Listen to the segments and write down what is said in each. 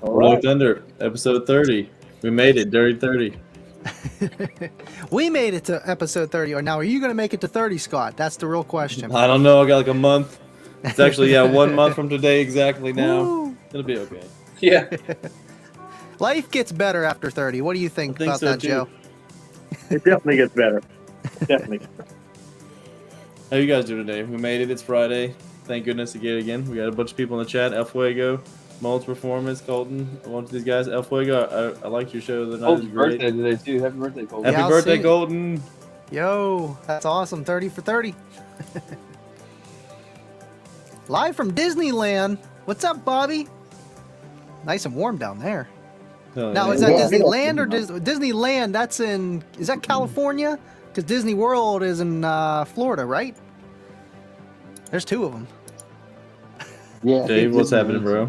Rolling Thunder, episode 30. We made it, Dirty 30. We made it to episode 30. Or now, are you going to make it to 30, Scott? That's the real question. I don't know. I got like a month. It's actually, 1 month from today exactly now. Woo. It'll be okay. Yeah. Life gets better after 30. What do you think about so, that, too. Joe? It definitely gets better. Definitely. How you guys doing today? We made it. It's Friday. Thank goodness to get it again. We got a bunch of people in the chat. El Fuego, Molds Performance, Colton, a bunch of these guys. El Fuego, I liked your show the night. It was Colton's great. birthday today, too. Happy birthday, Colton. Happy I'll birthday, see. Colton. Yo, that's awesome. 30 for 30. Live from Disneyland. What's up, Bobby? Nice and warm down there. Oh, Now, yeah. is that Yeah. Disneyland or Disneyland? That's in, is that California? Because Disney World is in Florida, right? There's two of them. Yeah. Dave, what's happening, bro?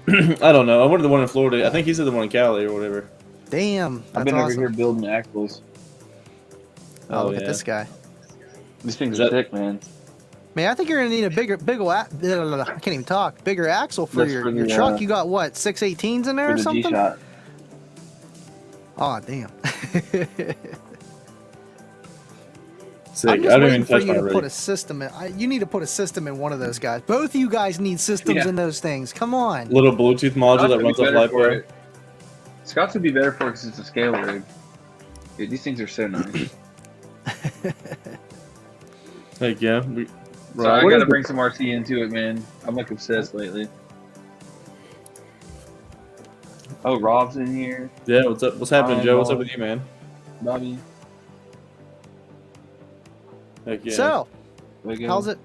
I don't know. I wanted the one in Florida. I think he said the one in Cali or whatever. Damn, that's I've been awesome. over here building axles. Oh, look yeah. at this guy. These things Is are that- thick, man. Man, I think you're gonna need a I can't even talk. Bigger axle for That's your, for the, your truck. You got what, 618s in there For or the something? G-Shot. Oh, damn. Sick. I'm I just don't waiting even for touch you my to rig. put a system in. You need to put a system in one of those guys. Both of you guys need systems Yeah. in those things. Come on. Little Bluetooth module that runs off LiveWire. Scott's would be better for it because it's a scale rig. Dude, these things are so nice. Heck yeah. So I gotta bring some RC into it, man. I'm like obsessed lately. Oh, Rob's in here. Yeah, what's up? What's happening, Joe? What's up with you, man? Bobby. Heck yeah. So, There you go. how's it?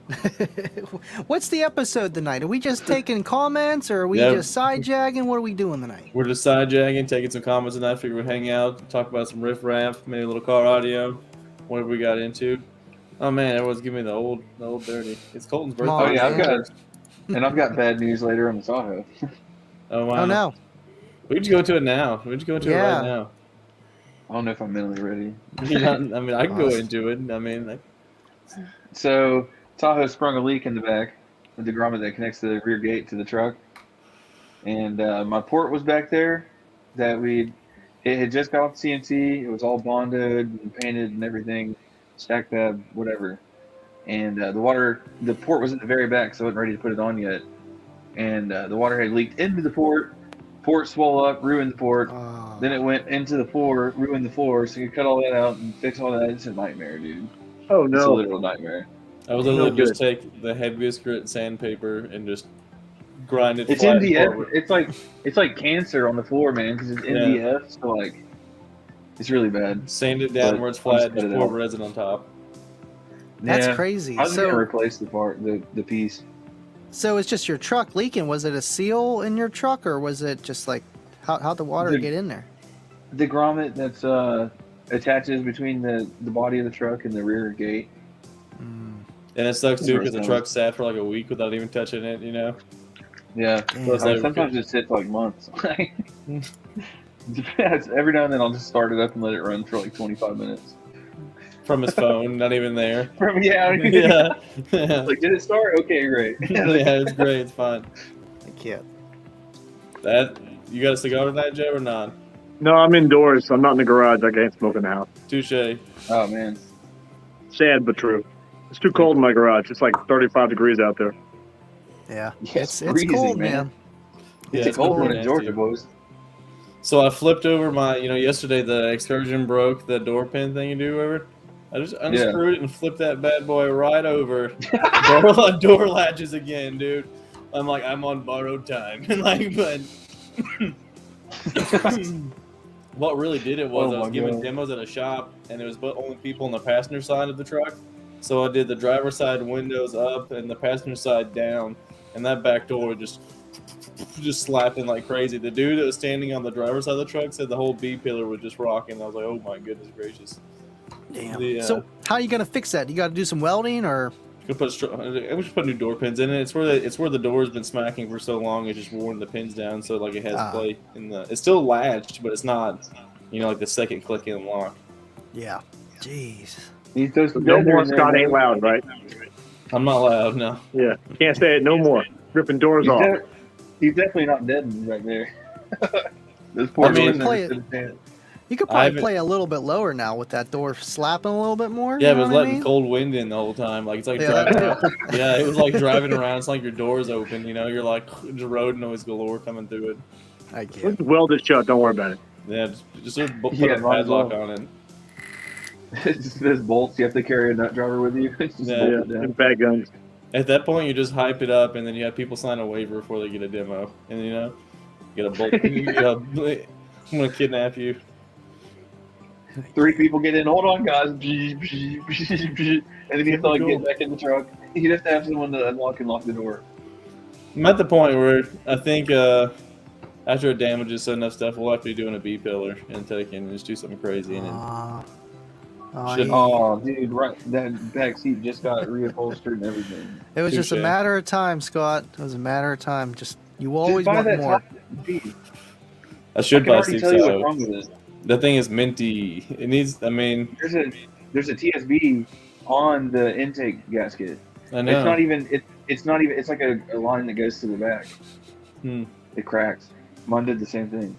What's the episode tonight? Are we just taking comments or are we Yeah. just side jagging? What are we doing tonight? We're just side jagging, taking some comments tonight. Figure we'd hang out, talk about some riff raff, maybe a little car audio. Whatever we got into. Oh man, everyone's giving me the old dirty. It's Colton's birthday. Come on, Oh yeah, man. I've got bad news later on the Tahoe. Oh wow. Oh, no. We can just go into it now. We can just go into it Yeah. right now. I don't know if I'm mentally ready. I mean, I can go into it. I mean, So Tahoe sprung a leak in the back with the grommet that connects the rear gate to the truck, and my port was back there. It had just got off CNC. It was all bonded and painted and everything, stack fab, whatever. And the port was at the very back, so I wasn't ready to put it on yet. And the water had leaked into the port. Port swelled up, ruined the port. Oh. Then it went into the floor, ruined the floor. So you cut all that out and fix all that. It's a nightmare, dude. Oh It's a no. literal nightmare. I would literally No just good. take the head viscera and sandpaper and just grind it. It's flat MDF. forward. It's like cancer on the floor, man, because it's MDF. So like, it's really bad. Sand it down But where it's I'll flat, just and just cut it pour out. resin on top. That's Yeah. crazy. I was So, gonna replace the part, the piece. so it's just your truck leaking. Was it a seal in your truck or was it just like, how'd the water The- get in there? The grommet that's attaches between the body of the truck and the rear gate. Mm. And it sucks too because the Resin. truck sat for like a week without even touching it. You know. Yeah. Damn. Plus, like, Sometimes it sits like months. Depends. Every now and then I'll just start it up and let it run for like 25 minutes. From his phone, not even there. Yeah. Yeah. Yeah. Like, did it start? Okay, great. Yeah, it's great. It's fine. I can't. That you got a cigar tonight, Joe, or not? No, I'm indoors. I'm not in the garage. I can't smoke in the house. Touche. Oh man. Sad but true. It's too cold in my garage. It's like 35 degrees out there. Yeah. Yeah, It's freezing, cold, man. Yeah, It's a cold been one in nasty. Georgia, boys. So I flipped over my, yesterday the excursion broke the door pin thing you do over. I just unscrewed it and flipped that bad boy right over. door latches again, dude. I'm like, I'm on borrowed time. but what really did it was Oh I was my giving God. demos at a shop, and it was but only people on the passenger side of the truck. So I did the driver's side windows up and the passenger side down, and that back door just slapping like crazy. The dude that was standing on the driver's side of the truck said the whole B pillar was just rocking. I was like, oh my goodness gracious. Damn. The, So how are you gonna fix that? You got to do some welding or? We should put new door pins in it. It's where the door's been smacking for so long. It's just worn the pins down, so like it has play in the. It's still latched, but it's not, like the second click in lock. Yeah. Jeez. No more Scott ain't loud, right? I'm not loud, no. Yeah. Can't say it no more. Ripping doors off. He's definitely not dead back there. This poor I mean, boy play never it. stood a chance. You could I probably haven't- play a little bit lower now with that door slapping a little bit more. Yeah, you but know it's what I letting mean? cold wind in the whole time. Like it's like Yeah, driving that around. Yeah, it was like driving around. It's like your door's open. You know, you're like just road noise galore coming through it. I get Let's it. weld it shut. Don't worry about it. Yeah, just put Yeah, a might as padlock well. on it. It's just those bolts. You have to carry a nut driver with you. It's just Yeah. bolt Yeah, it down. and bad guns. At that point, you just hype it up, and then you have people sign a waiver before they get a demo, and you know, get a bolt. I'm gonna kidnap you. 3 people get in. Hold on, guys. And then you have to like get back in the truck. You have to have someone to unlock and lock the door. I'm at the point where I think after it damages enough stuff, we'll have to be doing a B pillar and taking and just do something crazy in it. Oh, Oh, dude, right. That back seat just got reupholstered and everything. it was just a Touche. matter of time, Scott. It was a matter of time. Just you Just always buy want that more. top seat. I I should can buy already six tell you what's out. wrong with it. That thing is minty. It needs. I mean, There's a TSB on the intake gasket. I know. It's not even. It's not even. It's like a line that goes to the back. Hmm. It cracks. Mine did the same thing.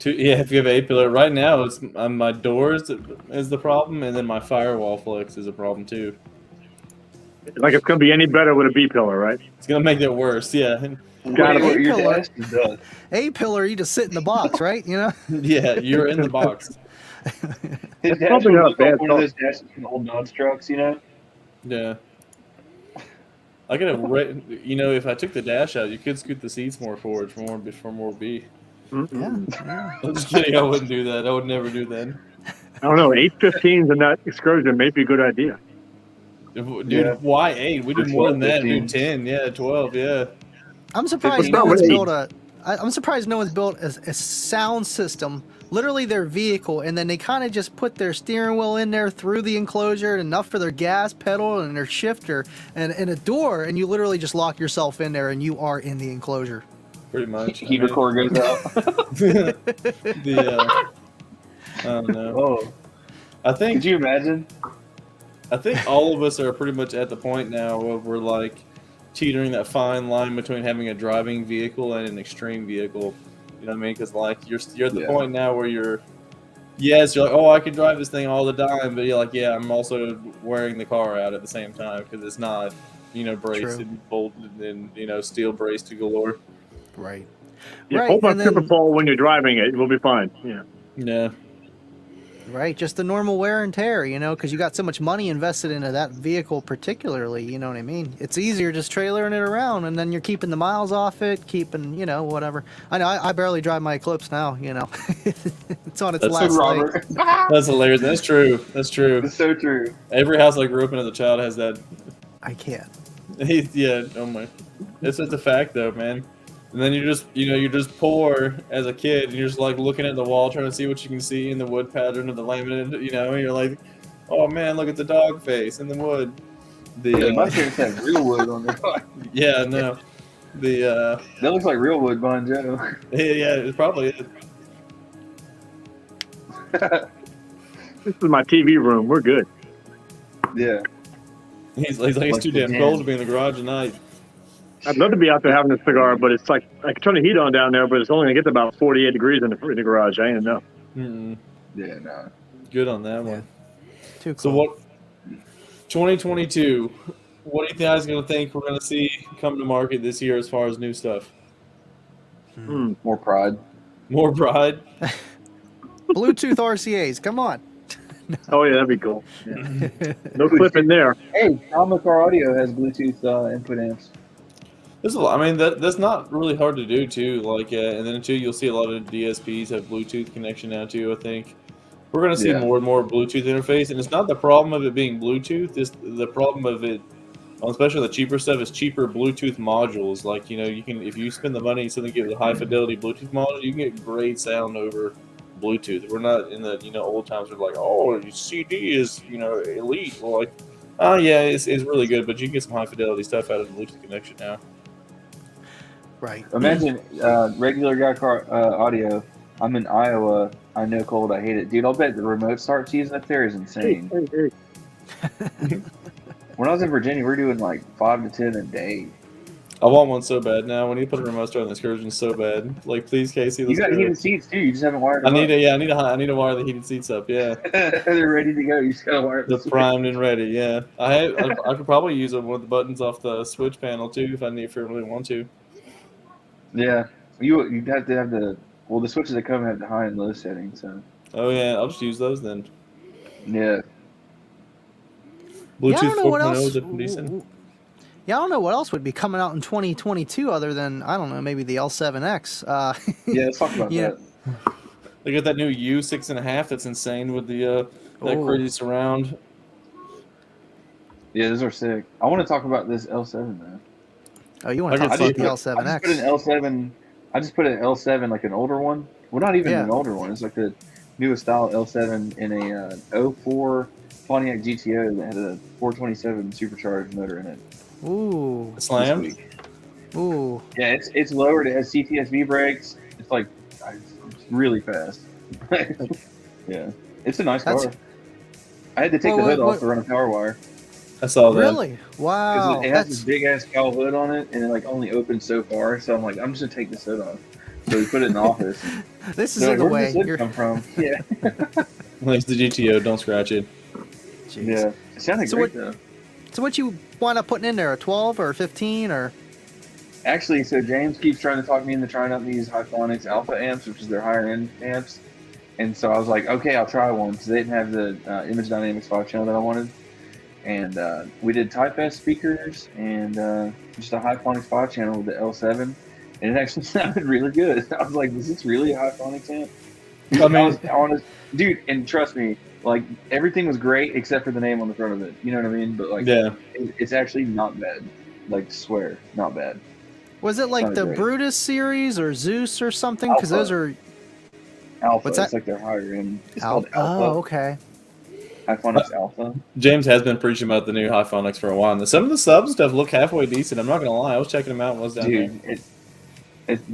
Yeah, if you have a pillar, right now it's my doors is the problem, and then my firewall flex is a problem too. Like it's gonna be any better with a B pillar, right? It's gonna make it worse. Yeah, Gotta Wait, be. your Pillar. dash does. A pillar, you just sit in the box, right? You know. yeah, you're in the box. His dash probably would not look like bad one of thought. those dashes from old Dodge trucks, you know? Yeah. I could have, if I took the dash out, you could scoot the seats more forward for more B. Yeah. I'm just kidding. I wouldn't do that. I would never do that. I don't know. 815s in that excursion may be a good idea. Dude, Yeah. why 8? We do Or more than that. 12, Do 10. Yeah, 12. Yeah. I'm surprised It's no not one's with built I'm surprised no one's built a sound system, literally their vehicle, and then they kind of just put their steering wheel in there through the enclosure, and enough for their gas pedal and their shifter and a door, and you literally just lock yourself in there and you are in the enclosure. Pretty much. Heater core goes out. I don't know. Oh, I think could you imagine? all of us are pretty much at the point now where we're like teetering that fine line between having a driving vehicle and an extreme vehicle. You know what I mean? Because like you're at the Yeah. point now where you're like, oh, I can drive this thing all the time, but you're like, yeah, I'm also wearing the car out at the same time because it's not, braced True. and bolted and steel braced to galore. Right. Yeah, Right, hold my and then- triple pole when you're driving it. We'll be fine. Yeah. Yeah. Right, just the normal wear and tear, because you got so much money invested into that vehicle particularly, you know what I mean? It's easier just trailering it around, and then you're keeping the miles off it, keeping, whatever. I know, I barely drive my Eclipse now, It's on its That's last So leg. Robert, That's hilarious. That's true. That's true. it's so true. Every house I grew up in as a child has that. I can't. Yeah. Oh my. It's just a fact though, man. And then you're just poor as a kid, and you're just like looking at the wall, trying to see what you can see in the wood pattern of the laminate, and you're like, oh man, look at the dog face in the wood. Yeah, my parents have real wood on their car. Yeah, no. That looks like real wood behind Joe. Yeah, it probably is. This is my TV room. We're good. Yeah. He's like, it's too damn cold to be in the garage at night. I'd love to be out there having a cigar, but it's like I can turn the heat on down there, but it's only gonna get to about 48 degrees in the garage. I ain't enough. Mm-mm. Yeah, no. Good on that one. Too cool. So what? 2022. What do you guys gonna think we're gonna see come to market this year as far as new stuff? More pride. More Pride. Bluetooth RCAs, come on. Oh yeah, that'd be cool. Yeah. No clip in there. Hey, Comic Car Audio has Bluetooth input amps. That's not really hard to do too. Like, and then too, you'll see a lot of DSPs have Bluetooth connection now too. I think we're gonna see Yeah. more and more Bluetooth interface, and it's not the problem of it being Bluetooth. It's the problem of it, especially the cheaper stuff, is cheaper Bluetooth modules. Like, you can, if you spend the money on something, get a high fidelity Bluetooth module, you can get great sound over Bluetooth. We're not in the old times where like, oh, CD is elite. Well, like, oh yeah, it's really good, but you can get some high fidelity stuff out of the Bluetooth connection now. Right. Imagine regular guy car audio. I'm in Iowa. I know cold. I hate it, dude. I'll bet the remote start season up there is insane. Hey. When I was in Virginia, we are doing like 5 to 10 a day. I want one so bad now. We need to put a remote start on the Excursion so bad. Like, please, Casey, You let's got do heated it. seats too. You just haven't wired I them need up. to, yeah, I need to wire the heated seats up. Yeah, They're ready to go. You just gotta wire they're the primed and ready. Yeah, I could probably use one of the buttons off the switch panel too if I really want to. Yeah, you'd have to have the switches that come have the high and low settings. So Oh yeah, I'll just use those then. yeah, Yeah, I Bluetooth don't know what 4.0 else. is looking decent. Yeah, I don't know what else would be coming out in 2022 other than I don't know, maybe the L7X. yeah. Let's talk about you know, that. They got that new U6.5 that's insane with the that Ooh. crazy surround. Yeah, those are sick. I want to talk about this L7 man. Oh, you want I to talk can about see the it. I just put an L7X? L7. I just put an L7 like an older one. Well, not even Yeah. an older one. It's like the newest style L7 in a 04 Pontiac GTO that had a 427 supercharged motor in it. Ooh, This Slammed. week. ooh. Yeah, it's lowered. It has CTSV brakes. It's like it's really fast. Yeah, it's a nice That's- car. I had to take Well, the hood what- off to run a power wire I saw that. Really? because Wow. it has this big ass cowl hood on it, and it like only opens so far. So I'm like, I'm just gonna take this hood off. So we put it in the office. This is They're in like, the where way. did this hood You're- come from? Yeah, Like the GTO, don't scratch it. Jeez. yeah. It sounded So great though. So what you wind up putting in there? A 12 or a 15 or? Actually, so James keeps trying to talk me into trying out these Hyphonics Alpha amps, which is their higher end amps. And so I was like, okay, I'll try one because they didn't have the Image Dynamics 5 channel that I wanted. And we did Type S speakers and just a Hyphonics 5 channel with the L7. And it actually sounded really good. I was like, is this really a Hyphonics amp? I mean- I was honest. Dude, and trust me, like everything was great except for the name on the front of it. You know what I mean? But like, Yeah. it's actually not bad. Like, swear, not bad. Was it like Sounded the great. Brutus series or Zeus or something? Because those Alpha. are Alpha. What's that? It's like their higher end. It's called Oh, Alpha. okay. Hyphonics Alpha. James has been preaching about the new Hyphonics for a while. And some of the sub stuff look halfway decent. I'm not gonna lie. I was checking them out when I was down there. Dude,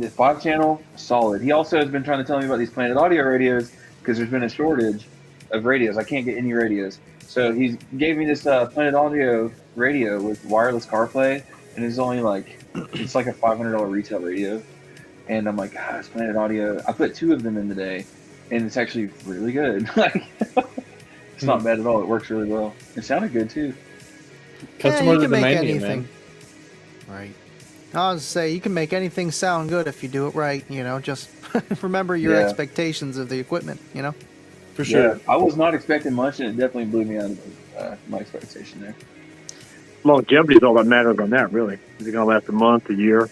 the 5 channel, solid. He also has been trying to tell me about these Planet Audio radios because there's been a shortage of radios. I can't get any radios. So he gave me this Planet Audio radio with wireless CarPlay, and it's only like, it's like a $500 retail radio. And I'm like, gosh, Planet Audio. I put 2 of them in today, and it's actually really good. Like, it's not bad at all. It works really well. It sounded good too. Customers you are can the make mania, anything. man. Right. I was to say you can make anything sound good if you do it right. You know, just remember your Yeah. expectations of the equipment. You know. For sure. Yeah, I was not expecting much, and it definitely blew me out of my expectation there. Longevity is all that matters on that, really. Is it going to last a month, a year?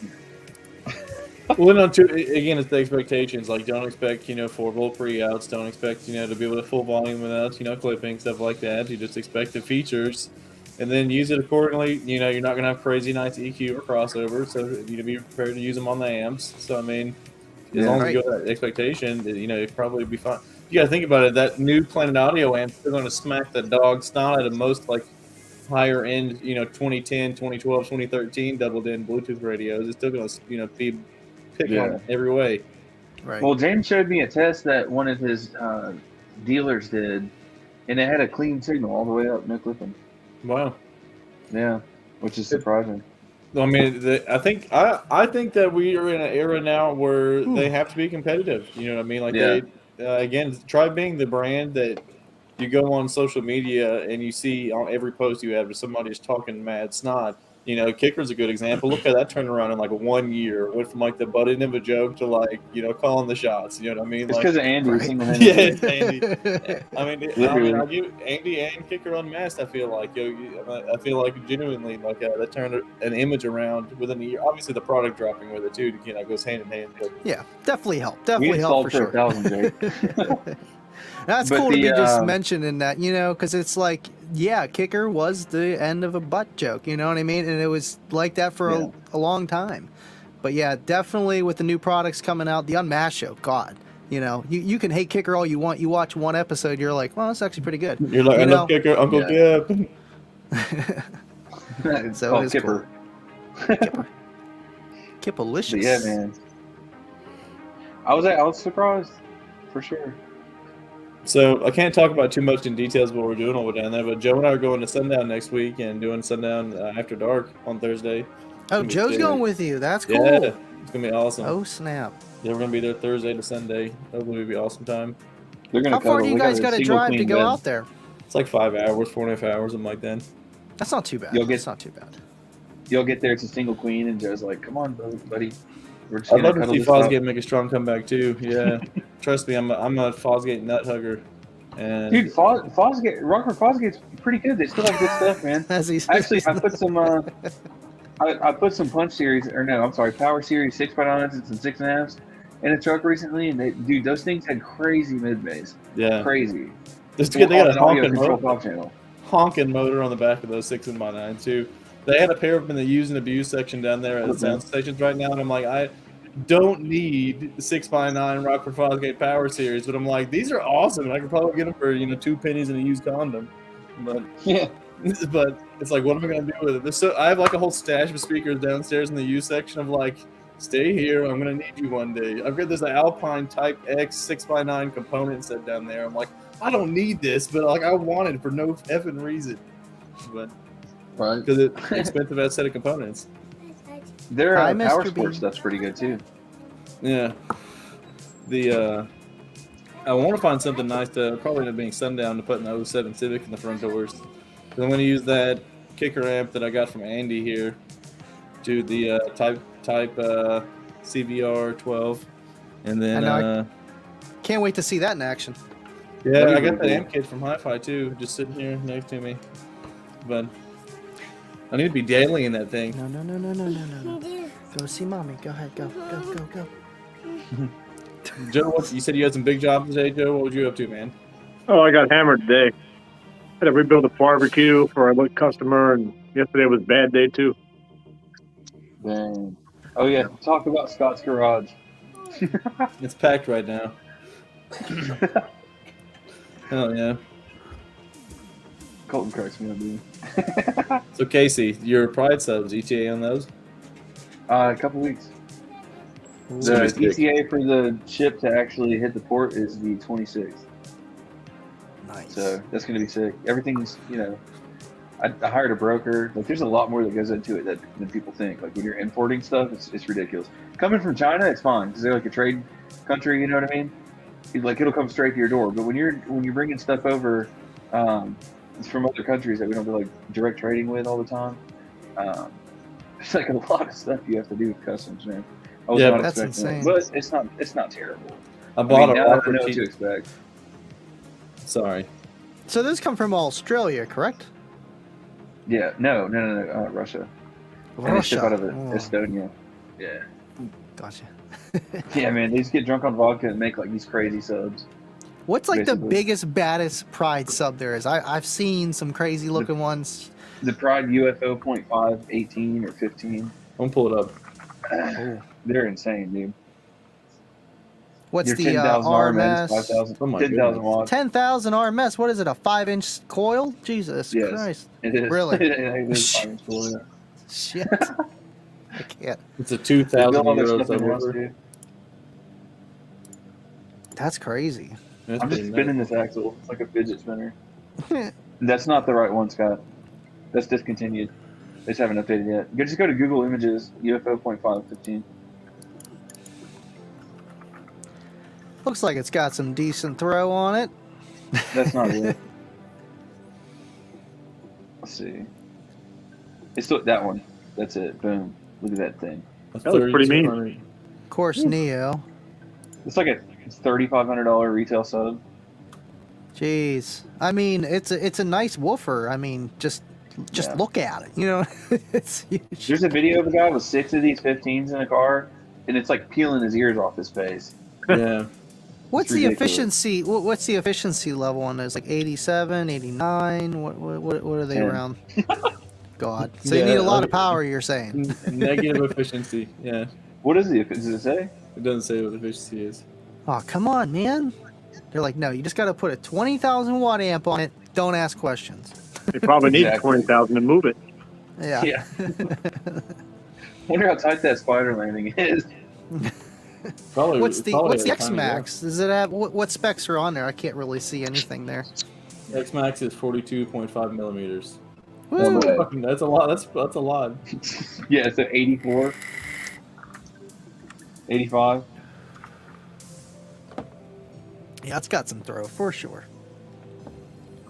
Well, no, too, again, it's the expectations. Like, don't expect, 4-volt pre-outs. Don't expect, to be able to full volume without, clipping, stuff like that. You just expect the features and then use it accordingly. You're not going to have crazy nice EQ or crossover, so you need to be prepared to use them on the amps. So, I mean, as long as you go with that expectation, it'd probably be fine. You got to think about it. That new Planet Audio amp, they're going to smack the dog snot out of most, like, higher end, 2010, 2012, 2013 double-din Bluetooth radios. It's still going to, be picking on it every way. Right. Well, James showed me a test that one of his dealers did, and it had a clean signal all the way up, no clipping. Wow. Yeah, which is surprising. I mean, I think that we are in an era now where they have to be competitive. You know what I mean? Like Yeah. they, again, try being the brand that you go on social media and you see on every post you have somebody's talking mad snot. Kicker's a good example. Look how that turned around in like 1 year. Went from like the butt end of a joke to like, calling the shots. You know what I mean? It's Like, because of Andy. Right. Single-handedly. yeah, it's Andy. I Literally. I give Andy and Kicker unmasked. I feel like I feel like genuinely like that turned an image around within a year. Obviously, the product dropping with it too, goes hand in hand. But Yeah, definitely help. We Definitely help installed for for sure. 1,000, Jake. That's But cool to be the, just mentioning that, because it's like, yeah, Kicker was the end of a butt joke, you know what I mean? And it was like that for Yeah. a long time. But yeah, definitely with the new products coming out, the Unmasked show, God, you can hate Kicker all you want. You watch one episode, you're like, well, that's actually pretty good. you're like, I love Kicker, Uncle Yeah. Kip. It's So called it is Kipper. Kipalicious. But yeah, man. I was surprised, for sure. So I can't talk about too much in details what we're doing over down there, but Joe and I are going to Sundown next week and doing Sundown after dark on Thursday. Oh, gonna be Joe's sick. going with you. That's cool. Yeah, it's gonna be awesome. Oh snap! Yeah, we're gonna be there Thursday to Sunday. Hopefully, it'll be awesome time. They're gonna How far cuddle. do you We guys a got to single drive to queen go bed. out there? It's like 5 hours, 4.5 hours, something like that. That's not too bad. You'll get- That's not too bad. You'll get there. It's a single queen, and Joe's like, "Come on, buddy. We're just I'd gonna love to cuddle see this out." Fosgate make a strong comeback too. Yeah, trust me, I'm a Fosgate nut hugger. And Dude, Fosgate, Rockford Fosgate's pretty good. They still have good stuff, man. As he's Actually, I put some I put some Punch Series, or no, I'm sorry, Power Series 6x9s and some 6.5s in a truck recently, and dude, those things had crazy mid bass, yeah, crazy. they got a On an audio honking control motor, pop channel. honking motor on the back of those 6x9 too. They had a pair of them in the use and abuse section down there at the sound stations right now, and I'm like, I don't need the 6x9 Rockford Fosgate Power Series, but I'm like, these are awesome, and I could probably get them for 2 pennies in a used condom, but Yeah. but it's like, what am I gonna do with it? I have like a whole stash of speakers downstairs in the used section of like, stay here, I'm gonna need you one day. I've got this Alpine Type X 6x9 component set down there. I'm like, I don't need this, but like I want it for no effing reason, but Right. because it's an expensive ass set of components. Their Hi, Power Mr. Sport B. stuff's pretty good too. Yeah. The I want to find something nice to probably end up being sundown to put in the 07 Civic in the front doors. 'Cause I'm going to use that kicker amp that I got from Andy here to the type CVR 12, and then Can't wait to see that in action. yeah, That'd I be got the really amp kit from Hi-Fi too, just sitting here next to me. But I need to be daily in that thing. No, no, no, no, no, no, no, no. Go see mommy. Go ahead. Go, go, go, go. Joe, you said you had some big jobs today, Joe. What were you up to, man? Oh, I got hammered today. Had to rebuild a barbecue for a customer, and yesterday was a bad day too. Dang. Oh yeah, talk about Scott's Garage. It's packed right now. Hell yeah. Colton cracks me up, dude. So Casey, your Pride subs, ETA on those? A couple weeks. So The it's big. ETA for the ship to actually hit the port is the 26th. Nice. So that's going to be sick. Everything's, I hired a broker. Like, there's a lot more that goes into it than people think. Like, when you're importing stuff, it's ridiculous. Coming from China, it's fine because they're like a trade country. You know what I mean? It'll come straight to your door. But when you're bringing stuff over, it's from other countries that we don't do like direct trading with all the time. It's like a lot of stuff you have to do with customs, man. I was Yeah, not that's expecting insane. that. But it's not terrible. I bought now a that I Rockford know what to T- expect. Sorry. So this come from Australia, correct? Yeah, no, Russia. And they ship out of Oh, Estonia. Yeah. gotcha. Yeah, man, they just get drunk on vodka and make like these crazy subs. What's like the Basically. biggest, baddest Pride sub there is? I've seen some crazy looking ones. The Pride UFO 0.5, 18 or 15. I'm gonna pull it up. Oh. They're insane, dude. What's Your the 10,000 RMS, RMS? 5,000, Oh my 10,000 goodness. watts. 10,000 RMS. What is it? A 5-inch coil? Jesus Yes. Christ! It is. Really? It is fine, it's cool, yeah. Shit. I can't. It's a They 2,000 build all their euro stuff in Rust, subwoofer. dude. That's crazy. That's I'm just pretty spinning nuts. this axle. It's like a fidget spinner. That's not the right one, Scott. That's discontinued. They just haven't updated yet. Just go to Google Images, UFO 0.5, 15. Looks like it's got some decent throw on it. That's not it. Let's see. It's still that one. That's it. Boom. Look at that thing. That's That looks pretty mean. 3,200. Of course, Neo. It's like a $3,500 retail sub. Jeez. I mean, it's a nice woofer. I mean, just Yeah. look at it. You know, it's huge. There's a video of a guy with 6 of these 15s in a car, and it's like peeling his ears off his face. Yeah. What's the ridiculous. efficiency? What's the efficiency level on those? Like 87, 89? What are they 10. around? God. So you Yeah, need a lot like- of power. You're saying? Negative efficiency. Yeah. What is the? Does it say? It doesn't say what efficiency is. Oh, come on, man. They're like, no, you just got to put a 20,000 watt amp on it. Don't ask questions. They probably need Exactly. 20,000 to move it. Yeah. Yeah. Wonder how tight that spider landing is. Probably. What's the probably what's the a tiny X-Max? Does it have what specs are on there? I can't really see anything there. X Max is 42.5 millimeters. No Woo! way. That's a lot. That's a lot. Yeah, so 84, 85. Yeah, it's got some throw for sure.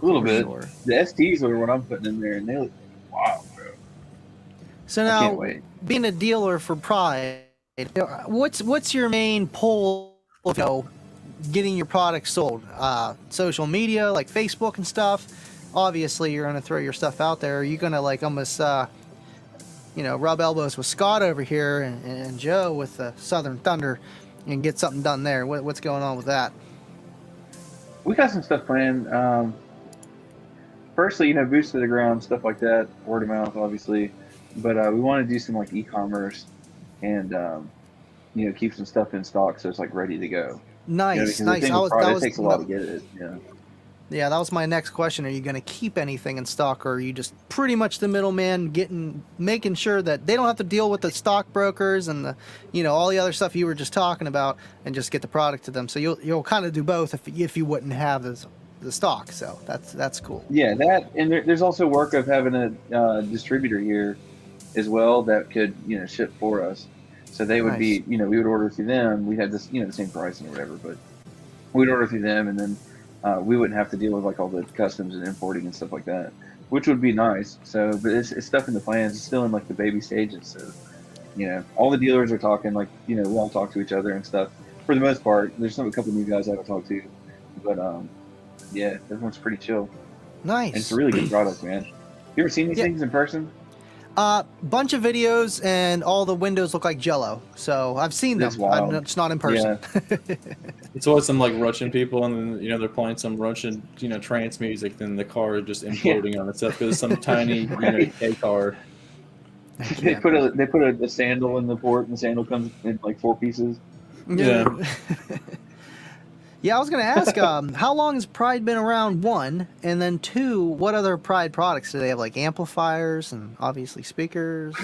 A little For bit. sure. The STs are what I'm putting in there, and they look wow, bro. So I now, can't wait. being a dealer for Pride, what's your main pull? You know, getting your product sold. Social media like Facebook and stuff. Obviously, you're gonna throw your stuff out there. Are you gonna like almost rub elbows with Scott over here and Joe with the Southern Thunder and get something done there? What's going on with that? We got some stuff planned. Firstly, boost to the ground, stuff like that, word of mouth, obviously. But we want to do some like e-commerce and keep some stuff in stock so it's like ready to go. Nice, Because nice. the thing with Pride, it takes a lot to get it. Yeah, that was my next question. Are you going to keep anything in stock, or are you just pretty much the middleman, making sure that they don't have to deal with the stockbrokers and all the other stuff you were just talking about, and just get the product to them? So you'll kind of do both if you wouldn't have the stock. So that's cool. Yeah, that and there's also work of having a distributor here as well that could ship for us. So they would Nice. be we would order through them. We'd have this the same pricing or whatever, but we'd order through them, and then we wouldn't have to deal with like all the customs and importing and stuff like that, which would be nice. So, but it's stuff in the plans. It's still in like the baby stages. So, all the dealers are talking like we all talk to each other and stuff. For the most part, there's a couple new guys I haven't talked to, but yeah, everyone's pretty chill. Nice. And it's a really good product, man. You ever seen these things in person? Bunch of videos, and all the windows look like Jello. So I've seen them. That's wild. It's not in person. It's always some like Russian people, and then they're playing some Russian trance music, then the car is just imploding on itself because it's some tiny K car. They put a sandal in the port, and the sandal comes in like 4 pieces. Yeah. Yeah, I was going to ask, how long has Pride been around, 1? And then 2, what other Pride products? Do they have, like, amplifiers and obviously speakers?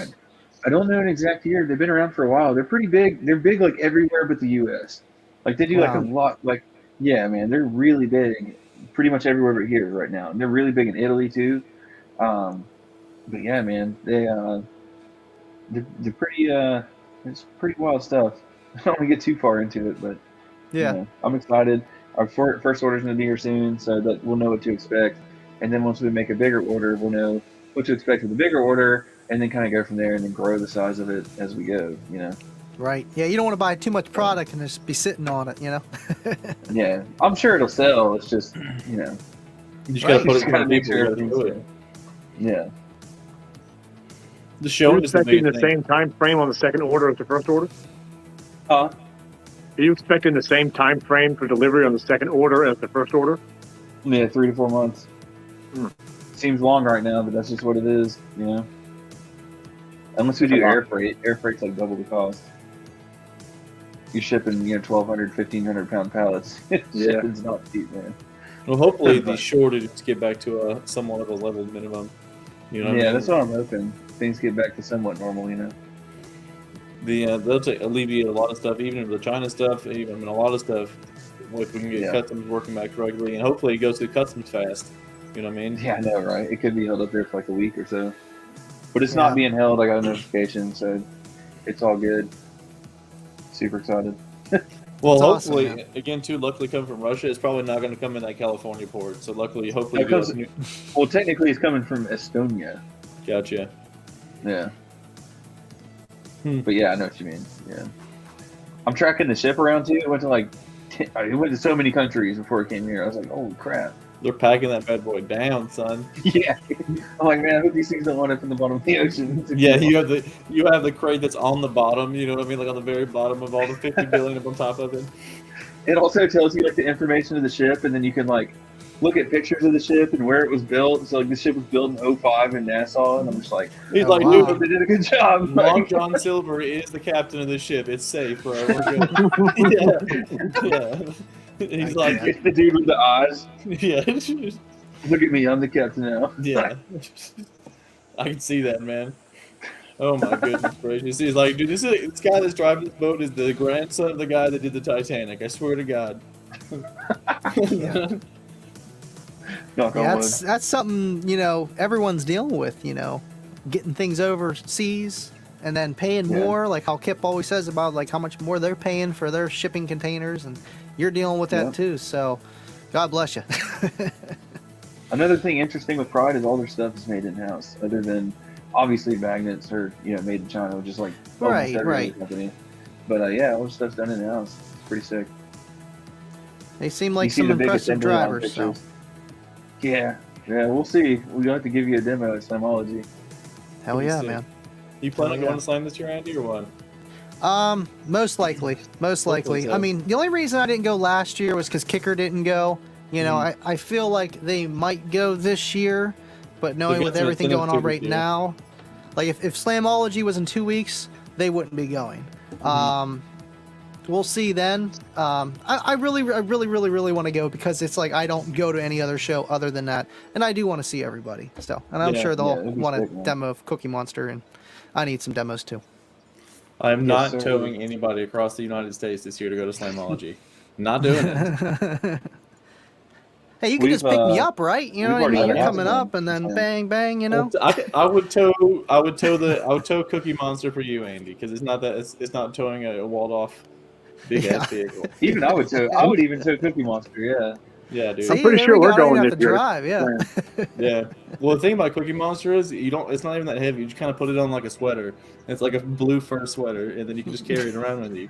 I don't know an exact year. They've been around for a while. They're pretty big. They're big, like, everywhere but the U.S. Like, they do, like, a lot. Like, yeah, man, they're really big pretty much everywhere but here right now. And they're really big in Italy, too. But, yeah, man, they're pretty, it's pretty wild stuff. I don't want to get too far into it, but... Yeah, I'm excited. Our first order is going to be here soon, so that we'll know what to expect. And then once we make a bigger order, we'll know what to expect with the bigger order, and then kind of go from there and then grow the size of it as we go. Right. Yeah, you don't want to buy too much product and just be sitting on it. Yeah, I'm sure it'll sell. It's just You just gotta put it in front of people. sure You gotta do it. Yeah. The show Are you is the expecting big the thing. same time frame on the second order as the first order? Huh? Are you expecting the same time frame for delivery on the second order as the first order? Yeah, 3 to 4 months. Seems long right now, but that's just what it is. Unless we do air freight. Air freight's like double the cost. You're shipping 1,200, 1,500 pound pallets. Shipping's not cheap, man. Well, hopefully these shortages get back to a somewhat of a level minimum. What I mean? That's what I'm hoping. Things get back to somewhat normal. They'll alleviate a lot of stuff, even the China stuff. A lot of stuff. If we can get customs working back regularly, and hopefully it goes through customs fast. You know what I mean? Yeah, I know, right? It could be held up there for like a week or so, but it's not being held. I got a notification, so it's all good. Super excited. Well, That's hopefully, awesome, again, too, luckily coming from Russia, it's probably not going to come in that California port. So hopefully, It comes, well, technically, it's coming from Estonia. Gotcha. Yeah. But yeah, I know what you mean. Yeah. I'm tracking the ship around too. It went to so many countries before it came here. I was like, holy crap. They're packing that bad boy down, son. Yeah. I'm like, man, I hope these things don't wind up in the bottom of the ocean. Yeah, you have the crate that's on the bottom. You know what I mean, like on the very bottom of all the 50 billion up on top of it. It also tells you like the information of the ship, and then you can like look at pictures of the ship and where it was built. So like the ship was built in 2005 in Nassau, and I'm just like, He's wow. dude, they did a good job. Long John Silver is the captain of the ship. It's safe, bro. We're good. yeah. He's like, it's the dude with the eyes. yeah. Look at me, I'm the captain now. Yeah. I can see that, man. Oh my goodness gracious. He's like, dude, this guy that's driving this boat is the grandson of the guy that did the Titanic. I swear to God. Knock on Yeah, wood. that's something, everyone's dealing with, getting things overseas and then paying Yeah. more, like how Kip always says about like how much more they're paying for their shipping containers, and you're dealing with that Yeah. too. So, God bless you. Another thing interesting with Pride is all their stuff is made in house, other than obviously magnets are made in China, just like almost every Right. other company. But yeah, all their stuff's done in house. It's pretty sick. They seem You like see some the big impressive assembly line drivers. So, pictures. Yeah, we'll see. We're going to have to give you a demo at Slamology. hell Pretty yeah, sick. man. You plan on Oh, yeah. going to Slam this year, Andy, or what? Most likely. so. I mean, the only reason I didn't go last year was because Kicker didn't go. I feel like they might go this year, but knowing got with some everything going incentive on too right this year. now, like if Slamology was in 2 weeks, they wouldn't be going. We'll see then. I really want to go because it's like I don't go to any other show other than that, and I do want to see everybody still. And I'm Yeah, sure they'll it'd be want a sick, man. demo of Cookie Monster, and I need some demos too. I'm Yes, not sir. towing anybody across the United States this year to go to Slamology. Not doing it. Hey, you can just pick me up, right? You know we've what I mean? already You're got coming one. up, and then Yeah. bang, bang. I would tow Cookie Monster for you, Andy, because it's not towing a walled off big ass vehicle. Even I would tow. I would even tow Cookie Monster. Yeah. Yeah, dude. See, pretty there sure we we're go. I don't going even have this to year. drive. Yeah. Yeah. Well, the thing about Cookie Monster is it's not even that heavy. You just kind of put it on like a sweater. It's like a blue fur sweater, and then you can just carry it around with you,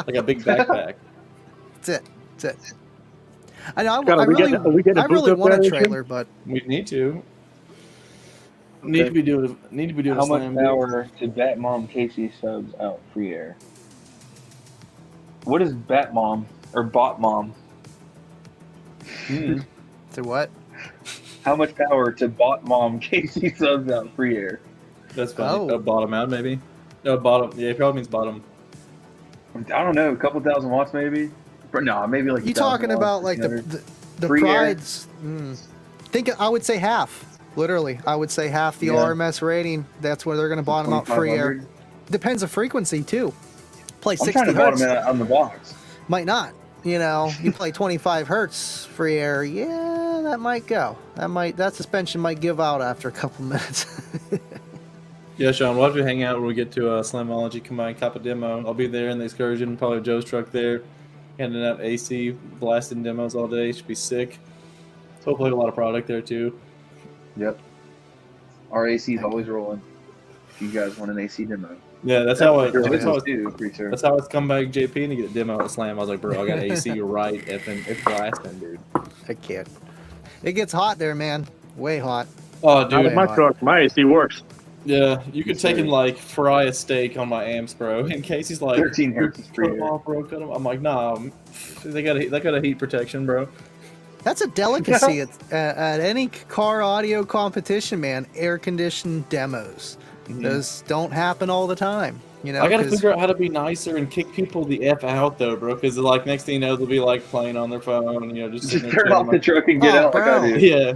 like a big backpack. That's it. I know. Scott, I are we really, getting- are we getting a I really booth up want a there this year? trailer, but We need to. Need to be doing How a much slam. power to Batmom Casey subs out free air? What is Batmom or Botmom? Mm. to what? How much power to Botmom Casey subs out free air? That's funny. Oh. Bottom out, maybe. No, bottom. Yeah, it probably means bottom. I don't know, a couple thousand watts maybe. No, maybe like. You 1,000 talking watts, about like 1,500. the Free air? prides? Think I would say half. Literally, I would say half the Yeah. RMS rating. That's where they're going to bottom out free air. 2,500? Depends of frequency too. Play I'm 60 trying to bottom hertz. it on the box. Might not. You play 25 hertz free air. Yeah, that might go. That suspension might give out after a couple minutes. Yeah, Sean, we'll have to hang out when we get to Slamology Combined Kappa demo. I'll be there in the excursion, probably Joe's truck there, handing out AC, blasting demos all day. Should be sick. Hopefully a lot of product there too. Yep. Our AC is always rolling. If you guys want an AC demo. Yeah, that's how I. Sure, That's how business I too, pretty sure. that's how it's come back JP to get a demo at Slam. I was like, bro, I got AC right effing, it's blasting, dude. I can't. It gets hot there, man. Way hot. Oh, Not dude. with my truck. My AC works. Yeah, you could Yes, take sir. and like fry a steak on my amps, bro. In case he's like, 13 hertz is cut free them air. off, bro. Cut them. I'm like, nah, they got a heat protection, bro. That's a delicacy at any car audio competition, man. Air-conditioned demos. Those don't happen all the time. I gotta 'cause- figure out how to be nicer and kick people the f out though, bro. Because like next thing you know, they'll be like playing on their phone, just Just sitting there turn off the chilling. truck and get Oh, out like I bro. do. Yeah,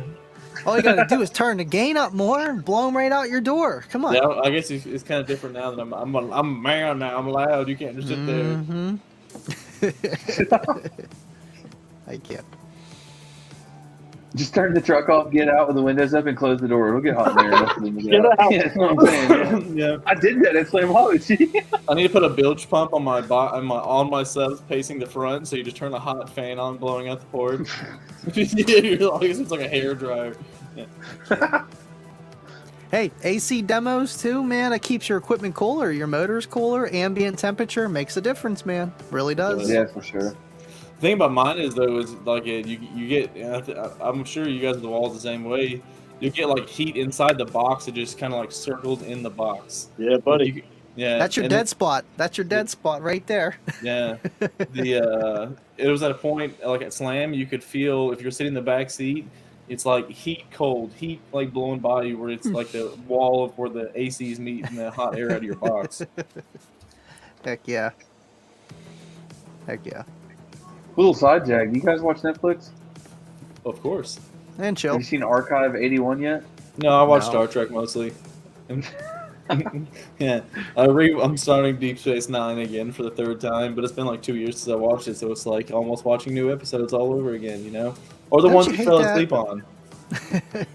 all you gotta do is turn the gain up more and blow them right out your door. Come on. yeah. I guess it's kind of different now that I'm a man now. I'm loud. You can't just sit there. Mhm. I can't. Just turn the truck off, get out with the windows up, and close the door. It'll get hot in there. Enough for them to Get out. Yeah, that's what I'm saying. Yeah. Yeah, I did that at Slamology. I need to put a bilge pump on my subs facing the front, so you just turn a hot fan on, blowing out the port. It's like a hair dryer. Yeah. Hey, AC demos too, man. It keeps your equipment cooler, your motor's cooler. Ambient temperature makes a difference, man. Really does. Yeah, for sure. The thing about mine is though is like you get I'm sure you guys at the walls the same way. You get like heat inside the box. It just kind of like circles in the box. Yeah, buddy. Yeah, That's your and dead spot. That's your dead spot right there. Yeah, it was at a point like at Slam you could feel if you're sitting in the back seat, it's like heat like blowing by you where it's like the wall of where the ACs meet and the hot air out of your box. Heck yeah. Heck yeah. Little side jag. You guys watch Netflix? Of course. And chill. Have you seen Archive 81 yet? No, I watch No. Star Trek mostly. Yeah, I'm starting Deep Space Nine again for the third time, but it's been like 2 years since I watched it, so it's like almost watching new episodes all over again, Or the Don't ones you you hate fell that? asleep on.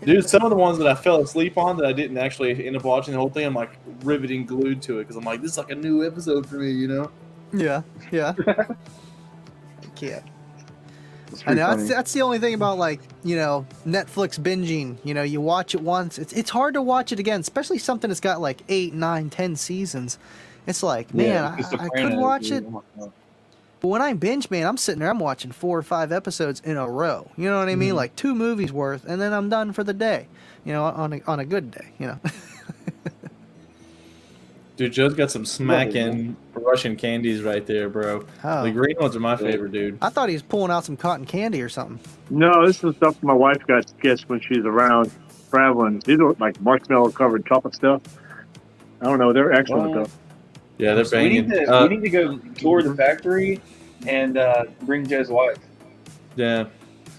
Dude, some of the ones that I fell asleep on that I didn't actually end up watching the whole thing, I'm like riveting glued to it because I'm like, this is like a new episode for me, you know? Yeah, yeah. I can't. It's I pretty know funny. that's the only thing about like Netflix binging. You watch it once, it's hard to watch it again, especially something that's got like 8, 9, 10 seasons. It's like, man, The I could Sopranos, watch dude. it, Oh my God. but when I binge, man, I'm sitting there, I'm watching 4 or 5 episodes in a row. You know what I mean? Like 2 movies worth, and then I'm done for the day. On a good day. Dude, Joe's got some smacking Russian candies right there, bro. Oh. The green ones are my favorite, dude. I thought he was pulling out some cotton candy or something. No, this is stuff my wife gets when she's around traveling. These are like marshmallow covered chocolate stuff. I don't know. They're excellent though. Yeah, they're So we banging. need to go tour the factory and bring Joe's wife Yeah.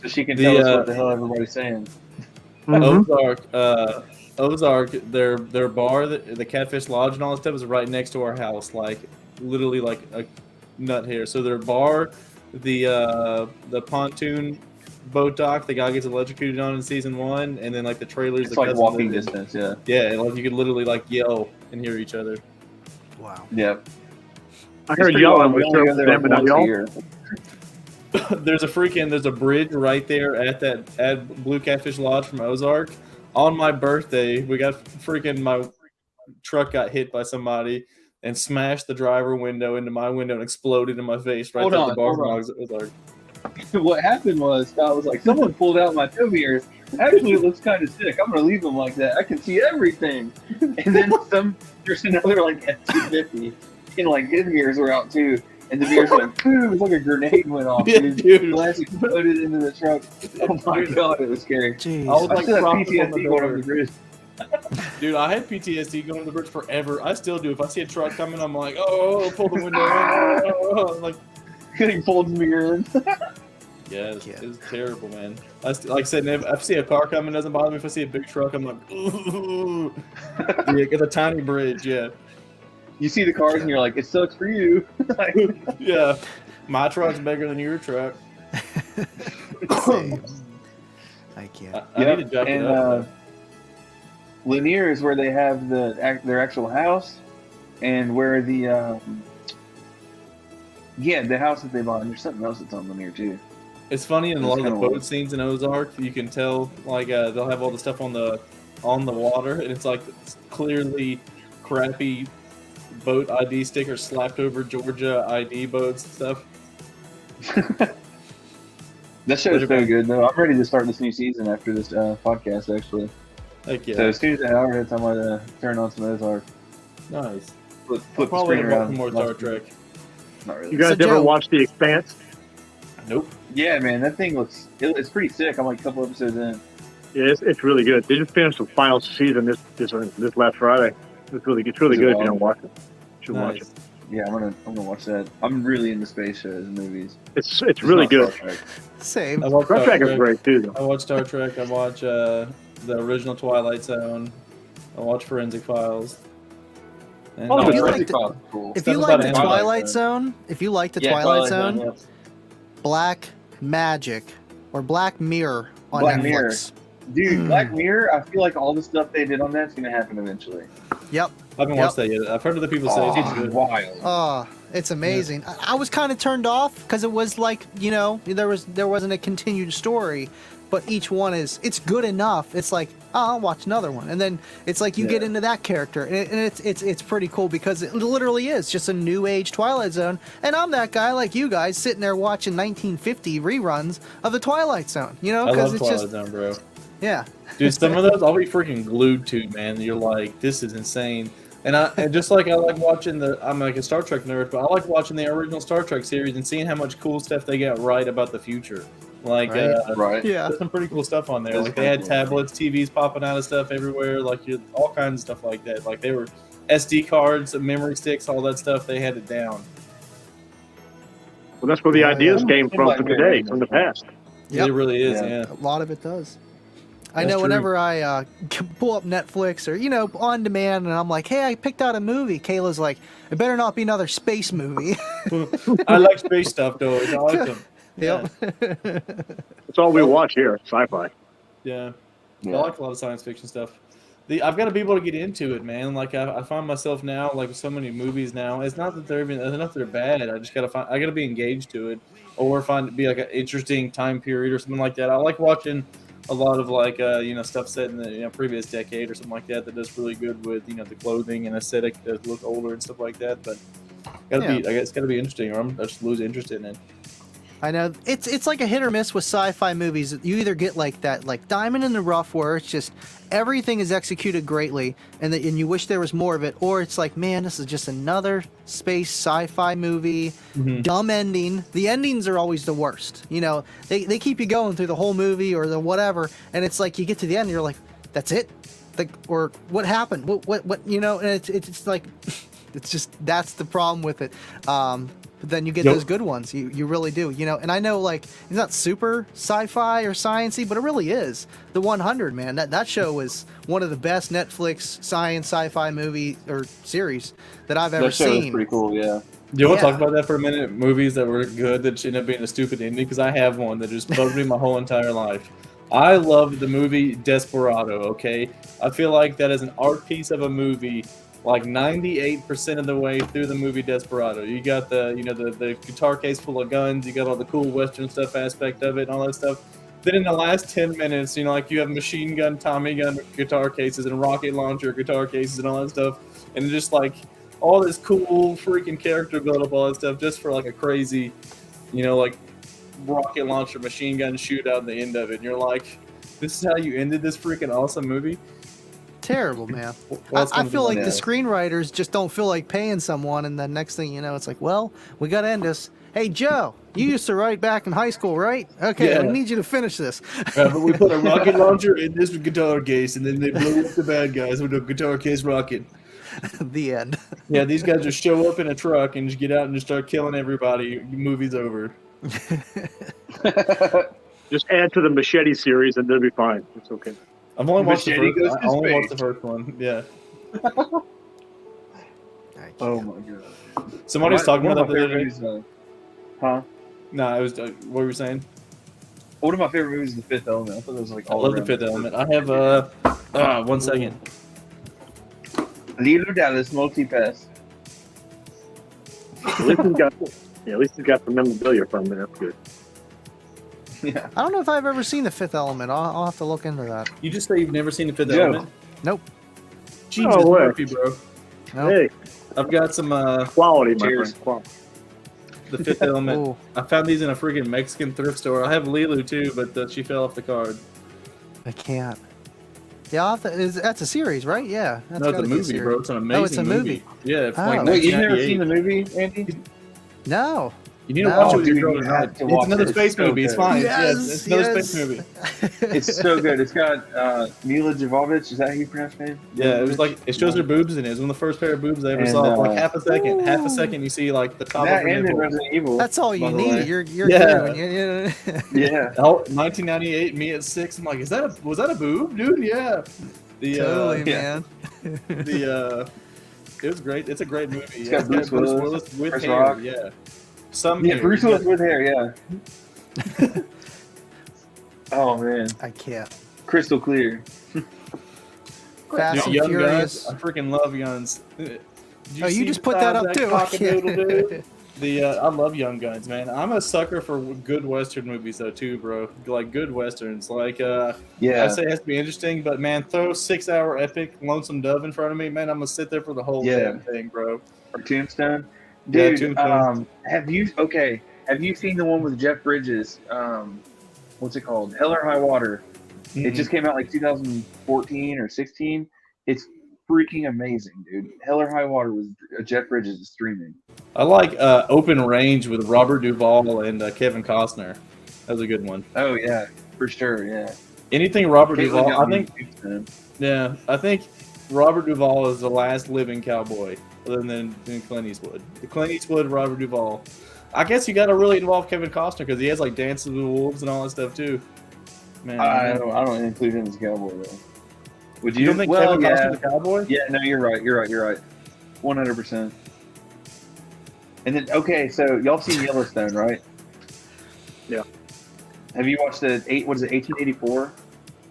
so she can tell us what the hell everybody's saying. Mhm. Ozark, their bar, the Catfish Lodge and all that stuff is right next to our house, like literally like a nut hair. So their bar, the pontoon boat dock, the guy gets electrocuted on in season 1, and then like the trailers. It's the like cousins walking live in. distance, yeah. Yeah, like you could literally like yell and hear each other. Wow. Yeah. I heard yelling, We but only go there like but not once a y'all. year. There's a bridge right there at Blue Catfish Lodge from Ozark. On my birthday, my truck got hit by somebody and smashed the driver window into my window and exploded in my face right Hold there at on, the bar hold from on. Ozark. What happened was Scott was like, someone pulled out my toe mirrors. Actually, it looks kind of sick. I'm gonna leave them like that. I can see everything. And then there's another like F-250, and like his mirrors were out too. And the mirrors went, boom! It was like a grenade went off. Yeah, Dude. dude. Glass exploded into the truck. Oh my god, it was scary. Jeez. I was I like still have propped up on the PTSD going over door. the bridge. Dude, I had PTSD going to the bridge forever. I still do. If I see a truck coming, I'm like, oh, pull the window in. Oh, I'm like, Getting pulled mirror in. yeah, it's terrible, man. Like I said, if I see a car coming, it doesn't bother me. If I see a big truck, I'm like, ooh. Yeah, it's a tiny bridge, yeah. You see the cars and you're like, it sucks for you. Like, Yeah. My truck's bigger than your truck. Same. I can't. I need to jack it and up. Lanier is where they have their actual house, and where the house that they bought. And there's something else that's on Lanier too. It's funny in a lot of the kinda boat weird. scenes in Ozark, you can tell like they'll have all the stuff on the water, and it's like clearly crappy boat ID stickers slapped over Georgia ID boats and stuff. That show's so good though. I'm ready to start this new season after this podcast actually. Heck yeah, So as soon as an hour hits, I'm gonna turn on some Ozark. nice. Flip I'll the probably screen watch around. more Star Trek. Not really. You guys So, ever Joe- watch The Expanse? Nope. Yeah, man, that thing it's pretty sick. I'm like a couple episodes in. Yeah, it's really good. They just finished the final season this last Friday. It's really good. Is it You long? don't watch it. You should watch Nice. it. Yeah, I'm gonna watch that. I'm really into space shows and movies. It's really not good. Star Trek. Same. I watch Star Trek is great too, though. I watch Star Trek. I watch the original Twilight Zone. I watch Forensic Files. And Oh, If you Forensic like Files is cool. If Stuff you about like the Twilight Twilight Zone, if you like the Yeah, Twilight Zone, yeah. Black Magic or Black Mirror on Black Netflix. Mirror. Dude, Black Mirror, I feel like all the stuff they did on that's gonna happen eventually. Yep. I haven't watched that yet. I've heard other people say it's good. wild. Oh, it's amazing. I was kind of turned off because it was like, there wasn't a continued story, but each one it's good enough. It's like, oh, I'll watch another one, and then it's like you get into that character, and it's pretty cool because it literally is just a new age Twilight Zone, and I'm that guy like you guys sitting there watching 1950 reruns of the Twilight Zone, I love because it's Twilight just Zone, bro. yeah. Dude, some of those I'll be freaking glued to, man. You're like, this is insane. And just like I like watching I'm like a Star Trek nerd, but I like watching the original Star Trek series and seeing how much cool stuff they got right about the future. Like, Right. Right. Yeah. there's some pretty cool stuff on there. That's Like they had pretty cool. tablets, TVs popping out of stuff everywhere, like all kinds of stuff like that. Like they were SD cards, memory sticks, all that stuff. They had it down. Well, that's where the Yeah, ideas yeah. came from Black Mirror. today, from the past. Yep. It really is, Yeah. yeah. A lot of it does. I That's know true. whenever I pull up Netflix or on demand, and I'm like, "Hey, I picked out a movie." Kayla's like, "It better not be another space movie." I like space stuff though. I like them. Yep. That's all we watch here, sci-fi. Yeah. I like a lot of science fiction stuff. I've got to be able to get into it, man. Like I find myself now, like with so many movies now, it's not that they're bad. I just I gotta be engaged to it, or find it be like an interesting time period or something like that. I like watching a lot of like stuff set in the previous decade or something like that does really good with the clothing and aesthetic that look older and stuff like that. But I guess it's gotta be interesting, or I just lose interest in it. I know it's like a hit or miss with sci-fi movies. You either get like that, like Diamond in the Rough, where it's just everything is executed greatly, and you wish there was more of it, or it's like, man, this is just another space sci-fi movie, dumb ending. The endings are always the worst. They keep you going through the whole movie or the whatever, and it's like you get to the end, and you're like, that's it, like, or what happened? What? And it's like, it's just that's the problem with it. But then you get those good ones. You really do. And I know, like, it's not super sci-fi or science-y, but it really is. The 100, man. That show was one of the best Netflix science sci-fi movie or series that I've ever seen. That show was pretty cool, yeah. Do you want to talk about that for a minute? Movies that were good that ended up being a stupid ending? Because I have one that just bugged me my whole entire life. I love the movie Desperado, okay? I feel like that is an art piece of a movie. Like 98% of the way through the movie Desperado, you got the guitar case full of guns, you got all the cool Western stuff aspect of it and all that stuff. Then in the last 10 minutes, like you have machine gun, Tommy gun guitar cases and rocket launcher guitar cases and all that stuff, and just like all this cool freaking character build up, all that stuff, just for like a crazy, like rocket launcher machine gun shootout at the end of it. And you're like, this is how you ended this freaking awesome movie? Terrible, man. I feel like the screenwriters just don't feel like paying someone, and then next thing you know, it's like, well, we got to end this. Hey, Joe, you used to write back in high school, right? Okay, we need you to finish this. But we put a rocket launcher in this guitar case, and then they blew up the bad guys with a guitar case rocket. The end. Yeah, these guys just show up in a truck and just get out and just start killing everybody. Movie's over. Just add to the Machete series, and they'll be fine. It's okay. I've only watched the first one. Yeah. Oh my god. Somebody's talking about that. Movies, huh? No, it was. What were you saying? One of my favorite movies is The Fifth Element. I thought it was like all I love The Fifth Element. I have 1 second. Lilo Dallas Multipass. At least he's got some memorabilia from there. That's good. Yeah. I don't know if I've ever seen The Fifth Element. I'll have to look into that. You just say you've never seen The Fifth Element? Nope. Jesus Murphy, bro. Nope. Hey, I've got some quality, my cheers. friend. Quality. The Fifth Element. I found these in a freaking Mexican thrift store. I have Lilu too, but she fell off the card. I can't. Yeah, that's a series, right? Yeah. That's No, it's a movie, bro. It's an amazing it's a movie. Yeah, it's like Wait, you've never seen 1998. the movie, Andy? No. You need to watch it with dude, your you girl have tonight. to It's watch another it. space It's so movie. It's good. fine. Yes, it's another space movie. It's so good. It's got Mila Jovovich. Is that how you pronounce her name? Yeah, it was like it shows her boobs in it. It was one of the first pair of boobs I ever And, saw. For like half a second. Ooh. Half a second, you see like the top That of her and in nipple. Resident Evil. That's all you by the need. way. You're Yeah. good. Yeah. 1998, me at 6. I'm like, was that a boob, dude? Yeah. Totally, yeah. man. It was great. It's a great movie. It's Yeah, got Bruce Willis, with Chris hair. Rock. Yeah. Some Yeah, hair. Bruce Willis with hair, yeah. Oh, man. I can't. Crystal clear. Fast and Young Furious. Guns. I freaking love Guns. Did You see just the put that size up of too. cock-a-doodle-doo? I love Young Guns, man. I'm a sucker for good Western movies, though, too, bro. Like, good Westerns. Like, I say it has to be interesting, but, man, throw 6-hour epic Lonesome Dove in front of me, man, I'm going to sit there for the whole damn thing, bro. Or Tombstone. Yeah, Dude, Tombstone. have you seen the one with Jeff Bridges? What's it called? Hell or High Water. It just came out like 2014 or 16. It's freaking amazing, dude. Hell or High Water was Jeff Bridges is streaming. I like Open Range with Robert Duvall and Kevin Costner. That was a good one. Oh yeah, for sure. Yeah. Anything Robert Caitlin Duvall, got I me think. Tombstone. Yeah, I think Robert Duvall is the last living cowboy, other than Clint Eastwood. The Clint Eastwood, Robert Duvall. I guess you got to really involve Kevin Costner because he has like Dances with Wolves and all that stuff too. Man, I don't include him as a cowboy though. Would you? you don't think well, Kevin yeah. Costner's a cowboy? Yeah, no, you're right. 100%. And then, okay, so y'all seen Yellowstone, right? Yeah. Have you watched 1884?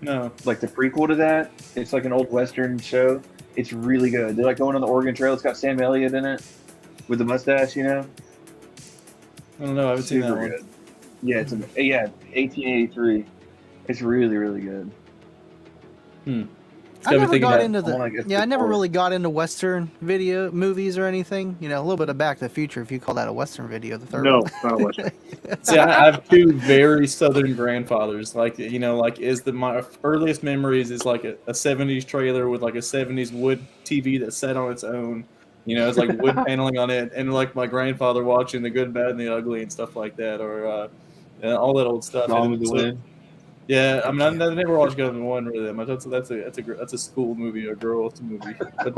No. like the prequel to that. It's like an old Western show. It's really good. They're like going on the Oregon Trail. It's got Sam Elliott in it with the mustache, you know? I don't know. I haven't seen that Super one. good. Yeah, 1883. It's really, really good. I never got into I wanna get I never forward. really got into Western video movies or anything. You know, a little bit of Back to the Future, if you call that a Western video, the third No, one. it's not a Western. See, I have two very Southern grandfathers. Like, you know, like my earliest memories is like a 70s trailer with like a 70s wood TV that sat on its own. You know, it's like wood paneling on it, and like my grandfather watching The Good, Bad, and the Ugly and stuff like that, or all that old stuff. Gone And with the so- Wind. Yeah, I mean, Heck yeah. I've never watched Gone with the Wind really. That's a school movie, a girl's movie. But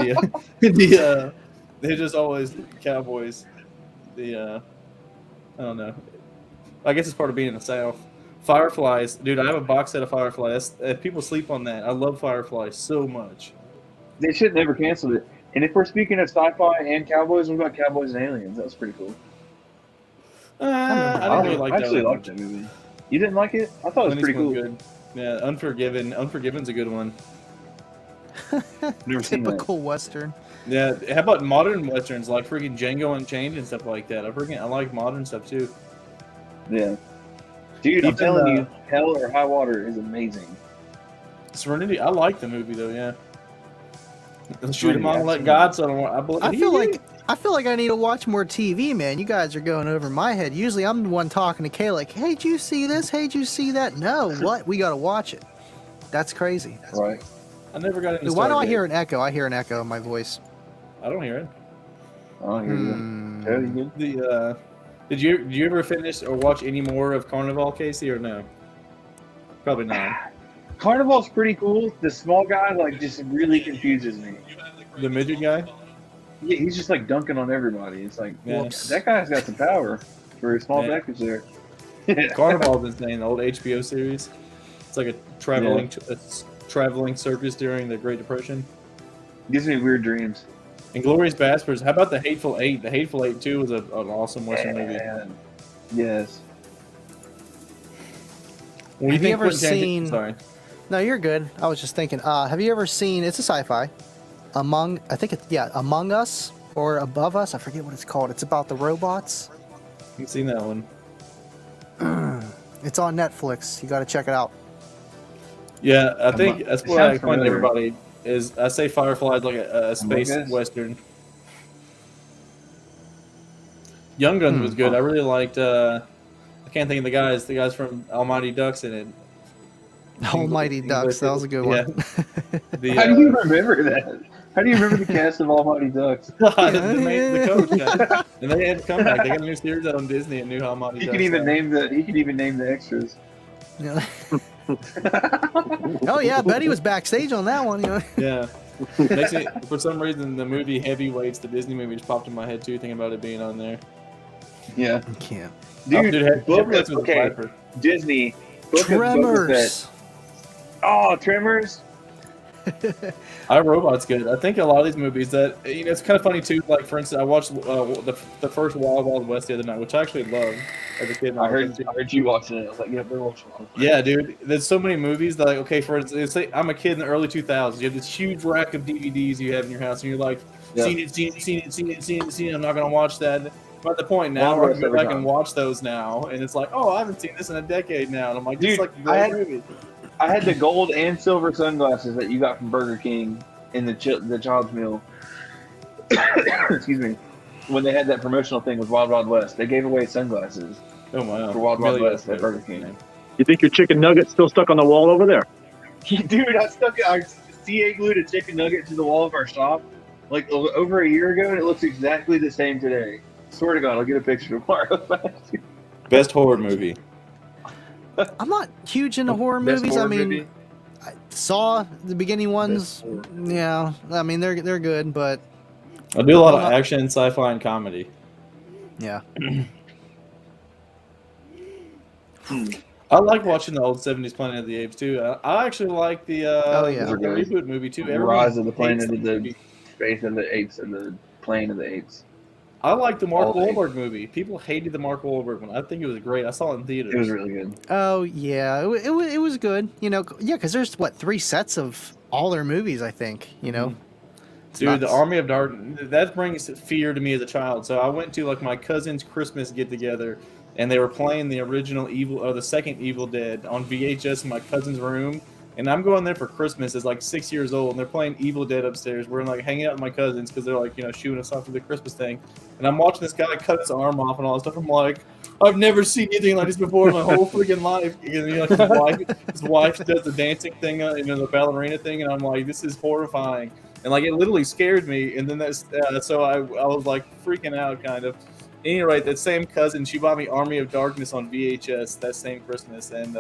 they're just always cowboys. I don't know. I guess it's part of being in the South. Fireflies, dude. I have a box set of Fireflies. People sleep on that. I love Fireflies so much. They should never cancel it. And if we're speaking of sci-fi and cowboys, what about Cowboys and Aliens? That was pretty cool. I didn't really like I that actually one. liked that movie. You didn't like it? I thought it was Clint pretty cool. Eastwood's good. Yeah, Unforgiven. Unforgiven's a good one. Never seen that. Typical Western. Yeah, how about modern westerns like freaking Django Unchained and stuff like that? I like modern stuff too. Yeah. Dude, I'm Even, telling you, Hell or High Water is amazing. Serenity, I like the movie though. Yeah. Shoot him on, Serenity, let God. So I believe. I feel like I need to watch more TV, man. You guys are going over my head. Usually I'm the one talking to Kay like, hey, did you see this? Hey, did you see that? No, what? We got to watch it. That's crazy. Right. I never got into. Why do I Stargate. hear an echo? I hear an echo in my voice. I don't hear it. I don't hear you. Hmm. Yeah, you good? Did you ever finish or watch any more of Carnival, Casey, or no? Probably not. Carnival's pretty cool. The small guy like just really confuses me. The midget guy. Yeah, he's just like dunking on everybody. It's like, Yeah. well, that guy's got some power for a small Yeah. package there. Carnival's insane. The old HBO series. It's like a traveling circus during the Great Depression. Gives me weird dreams. Inglourious Basterds. How about The Hateful Eight? The Hateful Eight too was an awesome Western movie. And- yes. When Have you ever Quentin Tarantino- seen- Sorry. No, you're good. I was just thinking, have you ever seen, it's a sci-fi, Among Us or Above Us? I forget what it's called. It's about the robots. You've seen that one. It's on Netflix. You got to check it out. Yeah, I think that's it what I sounds explain to familiar. everybody. Is I say Firefly is like a space Us? western. Young Guns was good. I really liked. I can't think of the guys. The guys from Almighty Ducks in it. Almighty Ducks. That was a good one. The, How do you remember that? How do you remember the cast of Almighty Ducks? the coach guy. And they had to come back. They got a new series out on Disney and new Almighty He Ducks. can even name the extras. Yeah. Oh yeah, Betty was backstage on that one. You know? Yeah. Makes me, for some reason, the movie Heavyweights, the Disney movie, just popped in my head too, thinking about it being on there. Yeah. You can't. Dude, Heavyweights was a okay. clapper. Disney. Book of Boba Tremors. Fett. Oh, Tremors. iRobot's good. I think a lot of these movies that it's kind of funny too. Like for instance, I watched the first Wild Wild West the other night, which I actually loved as a kid. I heard you watching it. I was like, yeah, better watch it. Yeah, dude. There's so many movies that, like, okay, for instance, say I'm a kid in the early 2000s. You have this huge rack of DVDs you have in your house, and you're like, Yeah. seen it. I'm not gonna watch that. But at the point now, Wild where I West can go back every and time. watch those now, and it's like, oh, I haven't seen this in a decade now, and I'm like, this is Dude, like a great I had- movie. I had the gold and silver sunglasses that you got from Burger King in the child's meal. Excuse me. When they had that promotional thing with Wild Wild West, they gave away sunglasses Oh wow, for Wild Wild Really West at Burger King. You think your chicken nugget's still stuck on the wall over there? Dude, I CA glued a chicken nugget to the wall of our shop like over a year ago, and it looks exactly the same today. Swear to God, I'll get a picture tomorrow. Best horror movie. I'm not huge into horror Best movies. horror I mean, movie? I saw the beginning ones. horror. Yeah, I mean they're good, but I do a lot of action, sci-fi, and comedy. yeah. I like watching the old 70s Planet of the Apes too. I actually like the yeah. the reboot movie too. The Everyone Rise of the hates Planet that of the movie. Space of the Apes and the Plane of the Apes. I like the Mark All day. Wahlberg movie. People hated the Mark Wahlberg one. I think it was great. I saw it in theaters. It was really good. Oh yeah, it was good. You know, yeah, because there's what 3 sets of all their movies, I think. You know, It's Dude, the nuts. Army of Darkness, that brings fear to me as a child. So I went to like my cousin's Christmas get together, and they were playing the original the second Evil Dead on VHS in my cousin's room. And I'm going there for Christmas as like 6 years old, and they're playing Evil Dead upstairs. We're like hanging out with my cousins because they're like, shooting us off for the Christmas thing. And I'm watching this guy cut his arm off and all that stuff. I'm like, I've never seen anything like this before in my whole freaking life. And, like his wife does the dancing thing, the ballerina thing, and I'm like, this is horrifying. And like it literally scared me. And then so I was like freaking out kind of. Anyway, that same cousin, she bought me Army of Darkness on VHS that same Christmas, and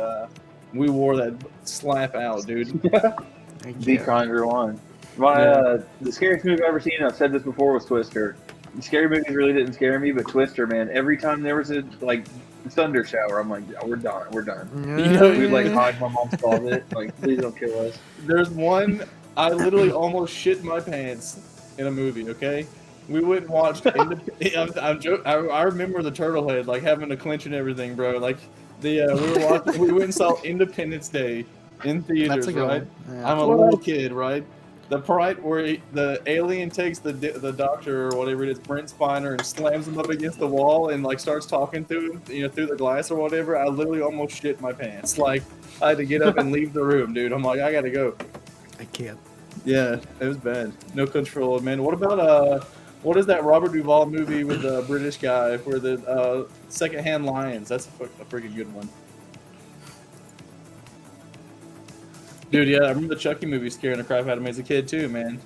we wore that slap out, dude. The Conjurer one. The scariest movie I've ever seen, I've said this before, was Twister. Scary movies really didn't scare me, but Twister, man, every time there was a thunder shower, I'm like, yeah, we're done. We'd like hide my mom's closet, like, please don't kill us. There's one, I literally almost shit my pants in a movie, okay? We went and watched I remember the turtle head, like having to clench and everything, bro. Like we went and saw Independence Day in theaters, That's a good right? one. Yeah. I'm a little kid, right? The part where the alien takes the doctor or whatever it is, Brent Spiner, and slams him up against the wall and like starts talking to him, through the glass or whatever. I literally almost shit my pants. Like I had to get up and leave the room, dude. I'm like, I gotta go. I can't. Yeah, it was bad. No control, man. What about what is that Robert Duvall movie with the British guy for the Secondhand Lions? That's a freaking good one. Dude, yeah, I remember the Chucky movie scaring the crap out of me as a kid too, man.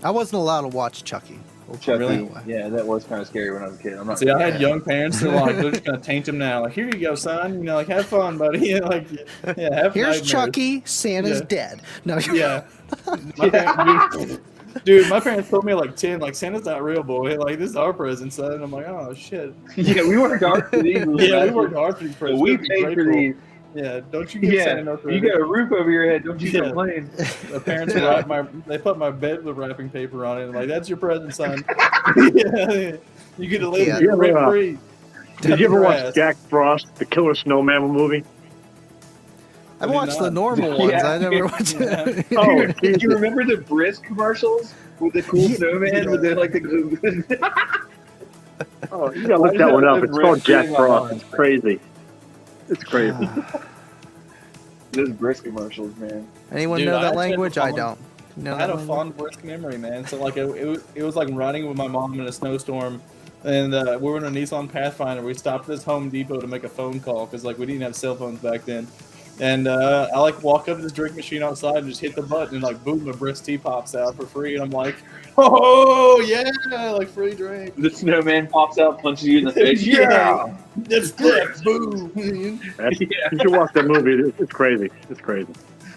I wasn't allowed to watch Chucky. Chucky, Really? yeah, that was kind of scary when I was a kid. I'm not. See, I had young parents that were like, they're just gonna taint him now. Like, here you go, son. Like, have fun, buddy. Have Here's nightmares. Chucky. Santa's Yeah. dead. No. Yeah. Dude, my parents told me at like 10, like, Santa's not real, boy. Like, this is our present, son. And I'm like, oh, shit. Yeah, we worked hard for these. Yeah, we worked hard for these presents. We We're paid for grateful. these. Yeah, don't you get Santa no You credit. got a roof over your head. Don't you Yeah. complain? My parents they put my bed with wrapping paper on it. And like, that's your present, son. Yeah. You get to live Yeah. here rent free. Did you ever watch Jack Frost, the Killer Snowman movie? I did watched the not. normal ones. Yeah. I never watched Yeah. it. Oh, Do Jesus. you remember the Brisk commercials with the cool snowman with the glue? Oh, you gotta look that one up. It's called Jack Frost. It's crazy. It's crazy. Those Brisk commercials, man. Anyone Dude, know I that actually language? had I fun. don't. You know I had that a language? fond brisk memory, man. So like it was like riding with my mom in a snowstorm, and we were in a Nissan Pathfinder. We stopped at this Home Depot to make a phone call because like we didn't have cell phones back then. And I like walk up to this drink machine outside and just hit the button and like boom, a brisk tea pops out for free, and I'm like, oh yeah, like free drink. The snowman pops out, punches you in the face. Yeah. That's that boom. You should watch that movie. It's crazy. It's crazy.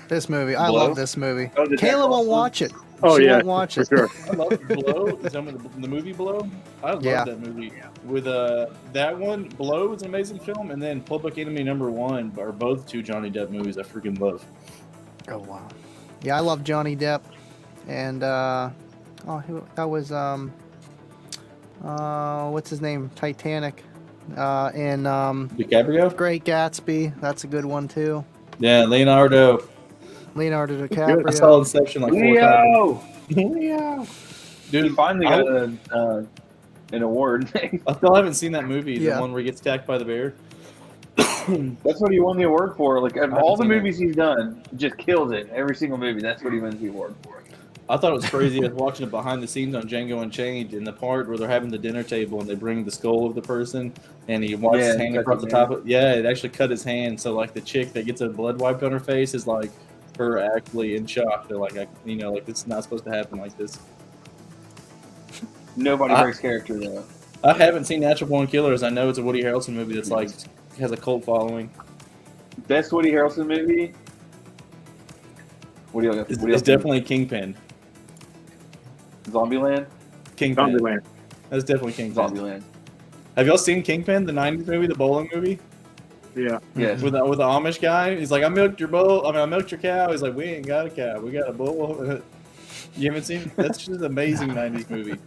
This movie. I Blow? love this movie. Oh, the Jack Kayla Frost won't one? watch it. Oh She yeah, won't watch for it. sure. I love Blow. Is that the movie Blow? I love Yeah. that movie. With that one, Blow is an amazing film, and then Public Enemy #1 are both two Johnny Depp movies I freaking love. Oh wow. Yeah, I love Johnny Depp, and that was what's his name? Titanic, and DiCaprio? Great Gatsby. That's a good one too. Yeah, Leonardo. Leonardo I DiCaprio. saw Inception like 4 times. Leo! He Dude, finally I- got an award. I still haven't seen that movie, Yeah. the one where he gets attacked by the bear. That's what he won the award for. Like, of I all the haven't seen movies he's done, he just kills it. Every single movie, that's what he wins the award for. I thought it was crazy. I was watching it behind the scenes on Django Unchained in the part where they're having the dinner table and they bring the skull of the person and he wipes his Yeah, hand cut across the his top of it actually cut his hand. So like the chick that gets a blood wiped on her face is like her actually in shock. They're like, like this is not supposed to happen like this. Nobody I- breaks character, though. I haven't seen Natural Born Killers. I know it's a Woody Harrelson movie that's like has a cult following. Best Woody Harrelson movie? What do you It's definitely Kingpin. Zombieland? Kingpin. Zombieland. That's definitely Kingpin. Zombieland. Have y'all seen Kingpin, the '90s movie, the bowling movie? Yeah. Yes. With the Amish guy, he's like, I milked your cow. He's like, we ain't got a cow, we got a bull. You haven't seen? That's just an amazing '90s movie.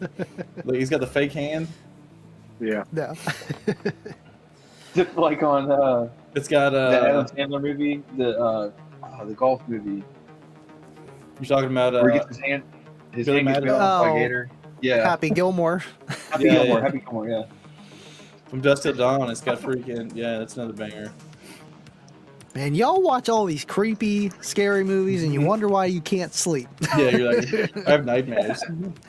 Look, he's got the fake hand. Yeah. No. Just like on It's got the Adam Sandler movie, the golf movie, You're talking about where he gets his Billy hand gets bit Madison? off by a Oh. gator. Yeah, Happy Gilmore. Happy Yeah, Gilmore, yeah. Happy Gilmore, yeah. From Dusk Till Dawn. It's got freaking that's another banger. Man, y'all watch all these creepy, scary movies and you wonder why you can't sleep. Yeah, you're like I have nightmares.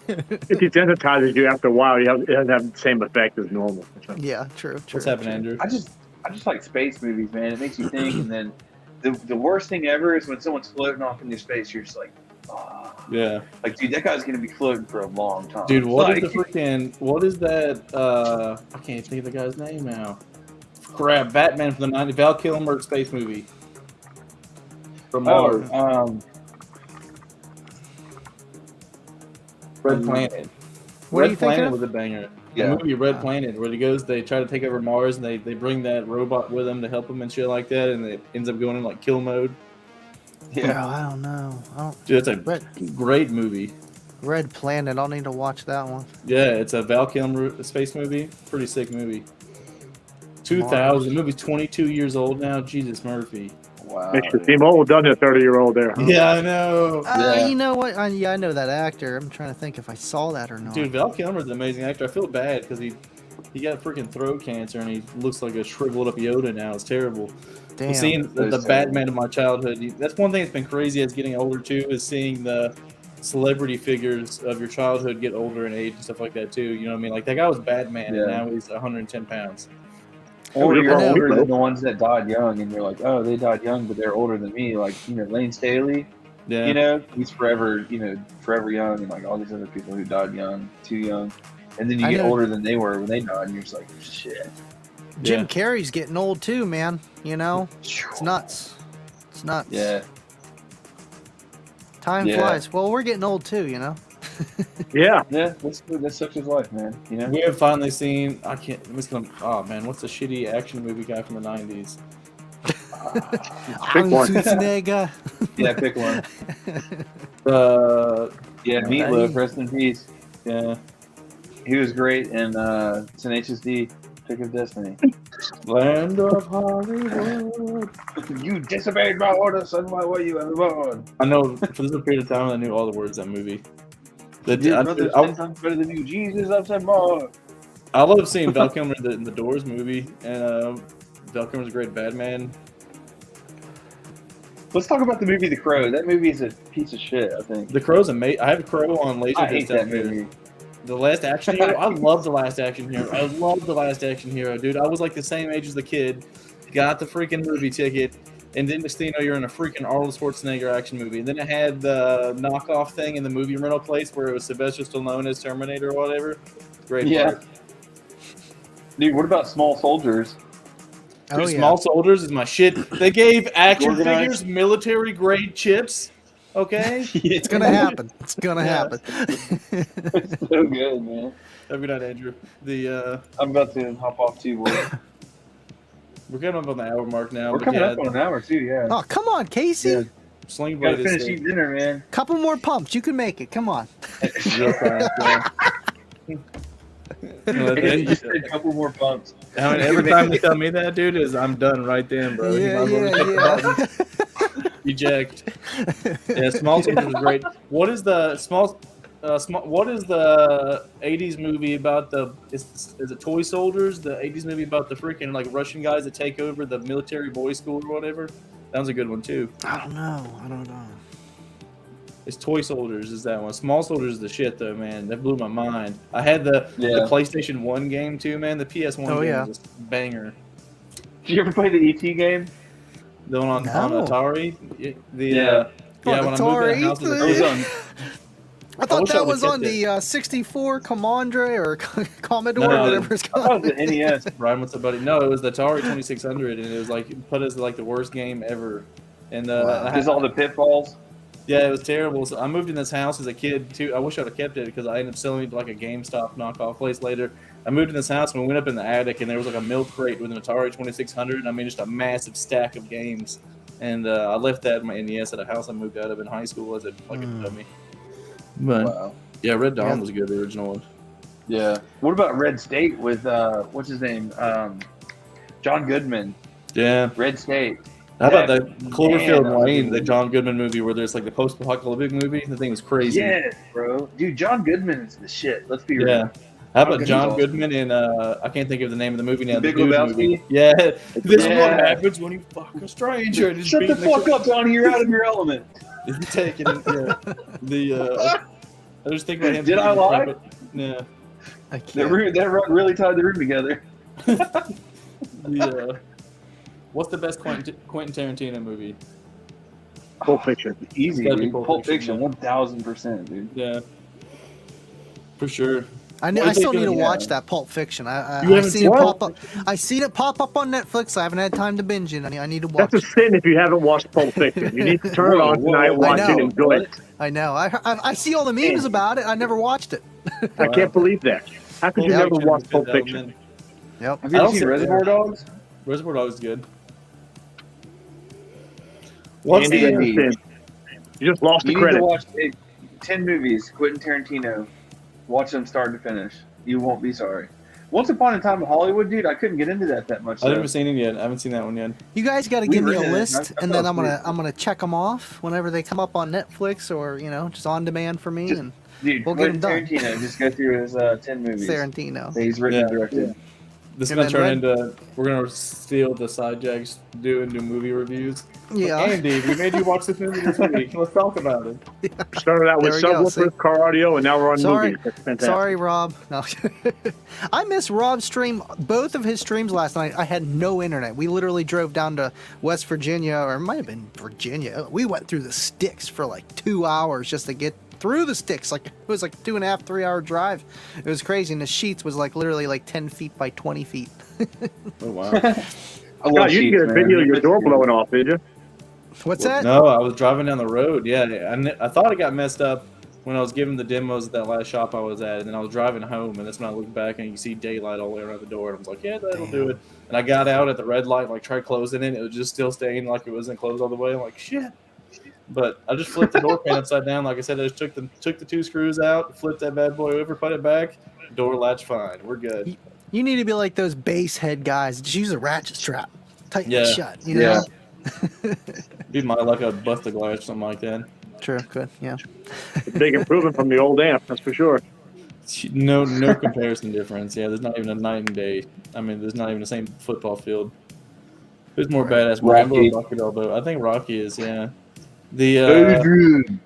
It desensitizes you after a while. It doesn't have the same effect as normal. So, Yeah, true. What's happening, Andrew? I just like space movies, man. It makes you think, and then the worst thing ever is when someone's floating off into space. You're just like, oh. Yeah, Like, dude, that guy's gonna be floating for a long time. dude. What is Like, the freaking? What is that? I can't think of the guy's name now. Crap! Batman from the '90s. Val Kilmer space movie. From Mars. Red Planet. What are Red you thinking Planet of? was a banger. Yeah. The movie Red Planet, where he goes, they try to take over Mars, and they bring that robot with them to help them and shit like that, and it ends up going in like kill mode. yeah. Oh, I don't know. Dude, it's a Red, great movie. Red Planet. I'll need to watch that one. Yeah, it's a Val Kilmer space movie. Pretty sick movie. 2000. The movie's 22 years old now. Jesus Murphy. Wow. makes you seem old, doesn't it? 30-year-old there. Huh? Yeah, I know. Yeah. You know what? I know that actor. I'm trying to think if I saw that or not. Dude, Val Kilmer's an amazing actor. I feel bad because he got freaking throat cancer and he looks like a shriveled up Yoda now. It's terrible. Damn. Seeing the That is Batman of my childhood. That's one thing that's been crazy as getting older too, is seeing the celebrity figures of your childhood get older in age and stuff like that too. You know what I mean? Like that guy was Batman Yeah. and now he's 110 pounds. Or I you're know. older than the ones that died young, and you're like, oh, they died young, but they're older than me. Like, Lane Staley, Yeah. he's forever young, and like all these other people who died young, too young. And then you I get know. older than they were when they died, and you're just like, shit. Jim Yeah. Carrey's getting old too, man. It's nuts. It's nuts. Yeah. Time Yeah. flies. Well, we're getting old too, Yeah. Yeah, that's such his life, man. We have finally seen. I can't. Oh man, what's the shitty action movie guy from the 90s? Pick one. Schwarzenegger. Yeah, pick one. Yeah, Hey. Meatloaf, rest in peace. Yeah. He was great in Tenacious D, Pick of Destiny. Land of Hollywood. You disobeyed my orders, son. Why were you ever born? I know for this period of time I knew all the words of that movie. Your brother's 10 times better than you. Jesus, I've said more. I love seeing Val Kilmer in the Doors movie, and Val Kilmer's a great Batman. Let's talk about the movie The Crow. That movie is a piece of shit, I think. The Crow's amazing. I have Crow on Laserdisc. I hate that downstairs. movie. The Last Action Hero. I love The Last Action Hero. I love The Last Action Hero, dude. I was like the same age as the kid. Got the freaking movie ticket, and then next thing you know, you're in a freaking Arnold Schwarzenegger action movie. And then it had the knockoff thing in the movie rental place where it was Sylvester Stallone as Terminator or whatever. Great. Yeah. part. Dude, what about Small Soldiers? Oh, Dude, yeah. Small Soldiers is my shit. They gave action Organized. figures military grade chips. Okay. It's gonna happen. It's gonna Yeah. happen. It's so good, man. Have a good night, Andrew. I'm about to hop off too. We're getting up on the hour mark now. We're but coming yeah, up on an hour too, yeah. Oh, come on, Casey. Yeah. Sling Gotta Blade finish is eating dinner, man. Couple more pumps. You can make it. Come on. real fast. Yeah. You just did a couple more bumps. I mean, every time you tell me that, dude, is I'm done right then, bro. You Yeah, might as well yeah, hit the button. Eject. Yeah, Small Soldiers is great. What is the What is the '80s movie about the? Is it Toy Soldiers? The '80s movie about the freaking like Russian guys that take over the military boys' school or whatever. That was a good one too. I don't know. It's Toy Soldiers is that one. Small Soldiers is the shit though, man. That blew my mind. I had the PlayStation 1 game too, man. The PS1 game yeah. was a banger. Did you ever play the ET game? The one on No. Atari. Yeah. Yeah, when I moved to Atari, that house as a It was kid. on. I thought wish I that would've was on kept the 64 Commandre or Commodore, No, whatever it's I thought called. it was the NES. Ryan, what's up, buddy? No, it was the Atari 2600, and it was like put as like the worst game ever. And Wow. Just all the pitfalls. yeah, it was terrible. So I moved in this house as a kid too. I wish I'd have kept it because I ended up selling it to like a GameStop knockoff place later. I moved in this house and we went up in the attic, and there was like a milk crate with an Atari 2600. I mean, just a massive stack of games. And I left that in my NES at a house I moved out of in high school as a dummy. But Wow. yeah, Red Dawn Yeah. was good, the original one. Yeah. What about Red State with what's his name? John Goodman. Yeah. Red State. How about that Man, Cloverfield that was a Lane, good the movie. John Goodman movie where there's like the post-apocalyptic movie? The thing was crazy. Yes, bro. Dude, John Goodman is the shit. Let's be Yeah. real. How about Goodman's John awesome. Goodman in I can't think of the name of the movie now. The Big Dude Lebowski? movie. Yeah. This is what Yeah. happens when you fuck a stranger. And just Shut the beating fuck up, Donnie. You're out of your element. Taking it. Yeah. I just think about him. Did I beating the lie? crap out- Yeah. I can't. That rug really tied the room together. What's the best Quentin Tarantino movie? Pulp Fiction. Easy, Gotta be dude. Pulp Pulp Fiction, Fiction, 1000%, dude. Yeah. For sure. I What do you still think need of to it? watch that Pulp Fiction. You I haven't seen seen it Pulp pop up. I seen it pop up on Netflix. I haven't had time to binge it. I need to That's watch a it. sin if you haven't watched Pulp Fiction. You need to turn it on tonight, watch it, know. and enjoy it. I know. I see all the memes about it. I never watched it. I can't believe that. How could you Pulp never Fiction watch is Pulp good, Fiction? man. Yep. Have you I ever don't seen see- Reservoir Dogs? Reservoir Dogs is good. What's Andy the Andy. Anderson. You just lost the You need to credit. watch 10 movies, Quentin Tarantino. Watch them start to finish. You won't be sorry. Once Upon a Time in Hollywood, dude, I couldn't get into that much. I haven't seen it yet. I haven't seen that one yet. You guys got to We give me a rented it. list, I and then fell I'm asleep. gonna check them off whenever they come up on Netflix or just on demand for me. Just- And Dude, We'll get Quentin 'em done. Tarantino, just go through his 10 movies Tarantino. that he's written and directed. This is And gonna turn then into we're gonna steal the side jacks do movie reviews. Yeah. Andy, we made you watch this movie this week. Let's talk about it. Started out with There we go, see? subwoofers, car audio, and now we're on Sorry. movies. That's fantastic. Sorry, Rob. No. I missed Rob's stream. Both of his streams last night. I had no internet. We literally drove down to West Virginia, or it might have been Virginia. We went through the sticks for like 2 hours just to get through the sticks. Like it was like 2.5, 3 hour drive. It was crazy. And the sheets was like literally like 10 feet by 20 feet. Oh wow. I love God, you Sheets, get a man. video of your It's door good. blowing off, did you? What's that? No, I was driving down the road. Yeah, I thought it got messed up when I was giving the demos at that last shop I was at, and then I was driving home, and that's when I looked back and you see daylight all the way around the door, and I was like, yeah, that'll do it. And I got out at the red light, like tried closing it, it was just still staying like it wasn't closed all the way. I'm like, shit. But I just flipped the door pan upside down. Like I said, I just took the 2 screws out, flipped that bad boy over, put it back, door latch fine. We're good. You need to be like those base head guys. Just use a ratchet strap. Tighten Yeah. it shut. You Yeah. know? Be my luck, I'd bust the glass, something like that. True. Good. Yeah. A big improvement from the old amp, that's for sure. No comparison difference. Yeah, there's not even a night and day. I mean, there's not even the same football field. Who's more badass, Rambo Rocky. or Rocky Balboa? I think Rocky is. Yeah. The Adrian.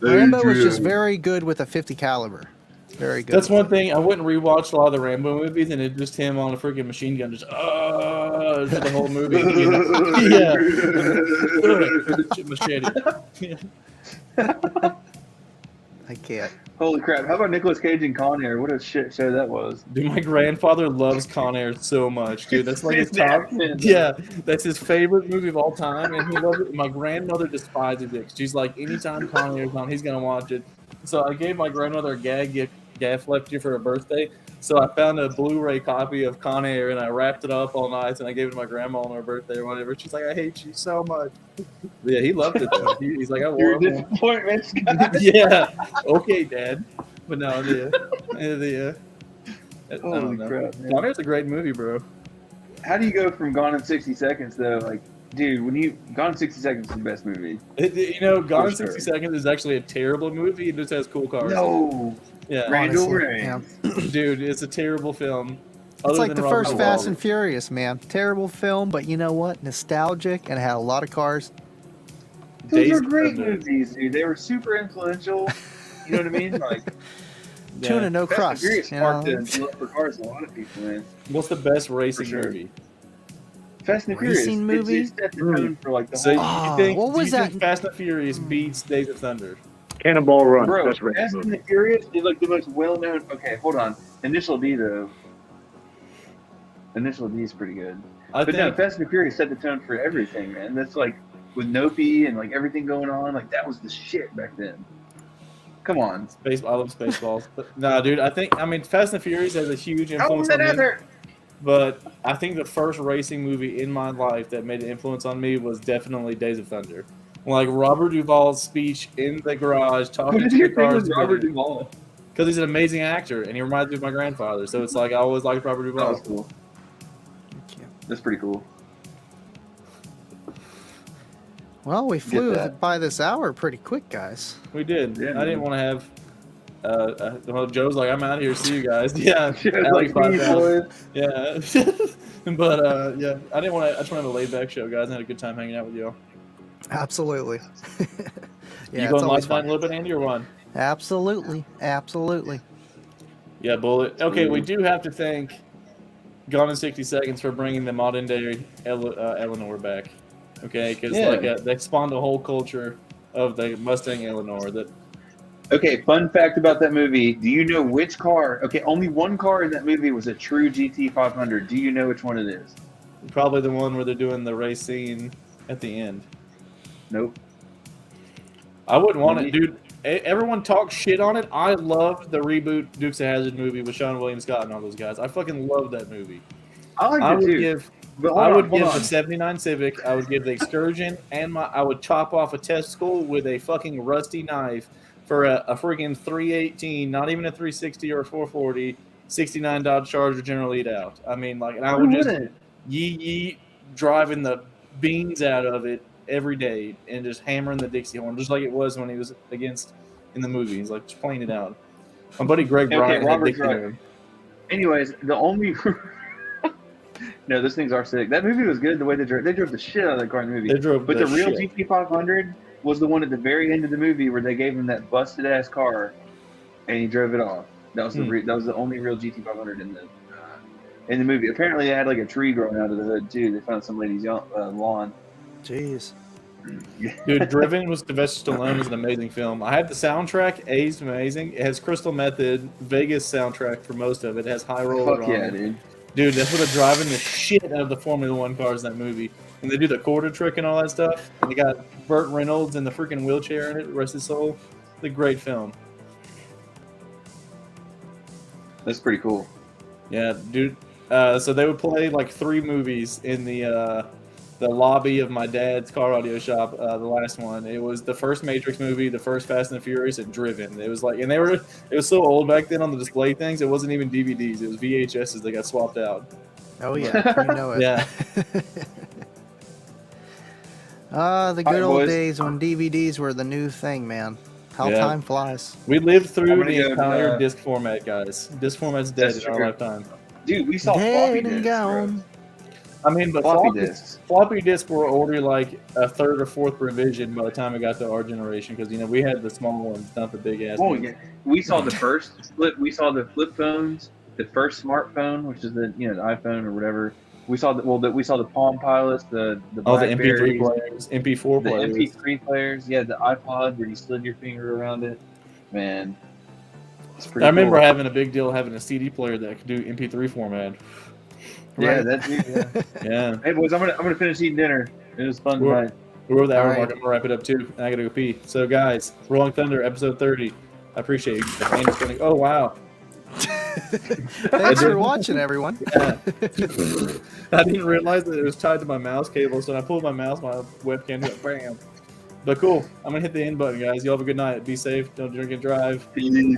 Rambo was just very good with a 50 caliber. Very good. that's one thing. I wouldn't rewatch a lot of the Rambo movies, and it's just him on a freaking machine gun, just for the whole movie. Yeah. Machete. I can't. Holy crap. How about Nicolas Cage and Con Air? What a shit show that was. Dude, my grandfather loves Con Air so much, dude. That's like his His top. accent. Yeah, that's his favorite movie of all time, and he loves it. My grandmother despises it. She's like, anytime Con Air's on, he's gonna watch it. So I gave my grandmother a gaff left year for her birthday. So I found a Blu-ray copy of Con Air, and I wrapped it up all nice, and I gave it to my grandma on her birthday or whatever. She's like, I hate you so much. But yeah, he loved it though. He's like, I You're wore a it. disappointment, Scott. Yeah. Okay, Dad. But no, I Holy don't know. crap, man. Con Air's a great movie, bro. How do you go from Gone in 60 Seconds, though? Like, dude, Gone in 60 Seconds is the best movie. Gone in For 60 sure. Seconds is actually a terrible movie. It just has cool cars. No. Yeah. Randall Honestly, Reigns. yeah. Dude, it's a terrible film. It's Other like than the Robert first Duvall. Fast and Furious, man. Terrible film, but you know what? Nostalgic, and it had a lot of cars. Those Days are of great Thunder. movies, dude. They were super influential. You know what I mean? Like, Yeah. Tuna, no Fast and crust. Furious You sparked know? the love for cars in a lot of people, man. What's the best racing For sure. movie? Fast and Racing Furious. movie? It set the tone for, like, the So whole... you think, what do was you that? think Fast and Furious beats Days of Thunder? Cannonball Run. Bro, That's right. Fast and the Furious is like the most well-known... Okay, hold on. Initial D, though. Initial D is pretty good. I But no, think Fast and the Furious set the tone for everything, man. That's like, with Nopi and, like, everything going on, like, that was the shit back then. Come on. I love Spaceballs. But nah, dude, I mean, Fast and Furious has a huge influence on me. But I think the first racing movie in my life that made an influence on me was definitely Days of Thunder. Like Robert Duvall's speech in the garage talking What is to your the thing cars. with Robert Duvall? Because he's an amazing actor, and he reminds me of my grandfather. So it's like I always liked Robert That Duvall. was cool. That's pretty cool. Well, we flew that. by this hour pretty quick, guys. We did. Yeah, I didn't man. want to have. Well, Joe's like, I'm out of here. See you guys. Yeah, Yeah, Alex like me, 5000. boys. Yeah, but yeah, I didn't want to. I just wanted to have a laid back show, guys. I had a good time hanging out with y'all. Absolutely. Yeah, You it's going always live tonight fun. a little bit, Andy, or what? Absolutely. Absolutely. Yeah, Bullet. Okay, we do have to thank Gone in 60 Seconds for bringing the modern day Eleanor back. Okay, because Yeah. they spawned a whole culture of the Mustang Eleanor that. Okay, fun fact about that movie. Do you know which car? Okay, only one car in that movie was a true GT 500. Do you know which one it is? Probably the one where they're doing the race scene at the end. Nope. I wouldn't want it, Maybe. dude. Everyone talks shit on it. I loved the reboot Dukes of Hazzard movie with Sean William Scott and all those guys. I fucking love that movie. I like I it would too. give, But I would hold give on. the '79 Civic. I would give the Excursion, and I would chop off a testicle with a fucking rusty knife for a freaking 318, not even a 360 or a 440, 69 Dodge Charger General Lead Out. I mean, like, and I would just yee driving the beans out of it every day and just hammering the Dixie horn, just like it was when he was against in the movie. He's like just playing it out. My buddy Greg Okay, Bryant had Robert's Dixie right. horn. Anyways, the only no, those things are sick. That movie was good. The way they drove the shit out of that car in the movie. They drove But the real shit. GT 500 was the one at the very end of the movie where they gave him that busted ass car, and he drove it off. That was that was the only real GT 500 in the movie. Apparently, they had like a tree growing out of the hood too. They found some lady's lawn. Jeez. Dude, Driven with Sylvester Stallone is an amazing film. I have the soundtrack. A's amazing. It has Crystal Method, Vegas soundtrack for most of it. It has High Roller. Fuck yeah, dude. Dude, that's what they're driving the shit out of the Formula One cars in that movie. And they do the quarter trick and all that stuff. And they got Burt Reynolds in the freaking wheelchair in it, rest his soul. It's a great film. That's pretty cool. Yeah, dude. So they would play like 3 movies in the lobby of my dad's car audio shop. The last one, it was the first Matrix movie, the first Fast and the Furious, and Driven. It was like, and it was so old back then on the display things. It wasn't even DVDs. It was VHSs. They got swapped out. Oh yeah, you know it. Yeah. The good Alright, old boys. days when DVDs were the new thing, man. How Yeah. time flies. We lived through I'm gonna the go, entire disc format, guys. Disc format's dead That's in our true. lifetime. Dude, we saw floppy Dead disks. and bro. gone. I mean, but Floppy disks. floppy disks were already like a 3rd or 4th revision by the time it got to our generation, because we had the small ones, not the big ass. Oh ones. yeah, we saw the first flip. We saw the flip phones, the first smartphone, which is the the iPhone or whatever. We saw we saw the Palm Pilots, the Oh, the MP3 Blackberries, players, MP4 the players. MP3 players. Yeah, the iPod where you slid your finger around it. Man, it's pretty. I remember cool. having a big deal having a CD player that could do MP3 format. Yeah, Right. that's it. Yeah. Yeah. Hey boys, I'm gonna finish eating dinner. It was fun We're- tonight. We're over the hour All mark. right. I'm gonna wrap it up too. I gotta go pee. So guys, Rolling Thunder, episode 30. I appreciate you. Andy's spending- Oh wow. Thanks for watching, everyone. Yeah. I didn't realize that it was tied to my mouse cable, so when I pulled my mouse, my webcam went bam. But cool. I'm gonna hit the end button, guys. Y'all have a good night. Be safe. Don't drink and drive.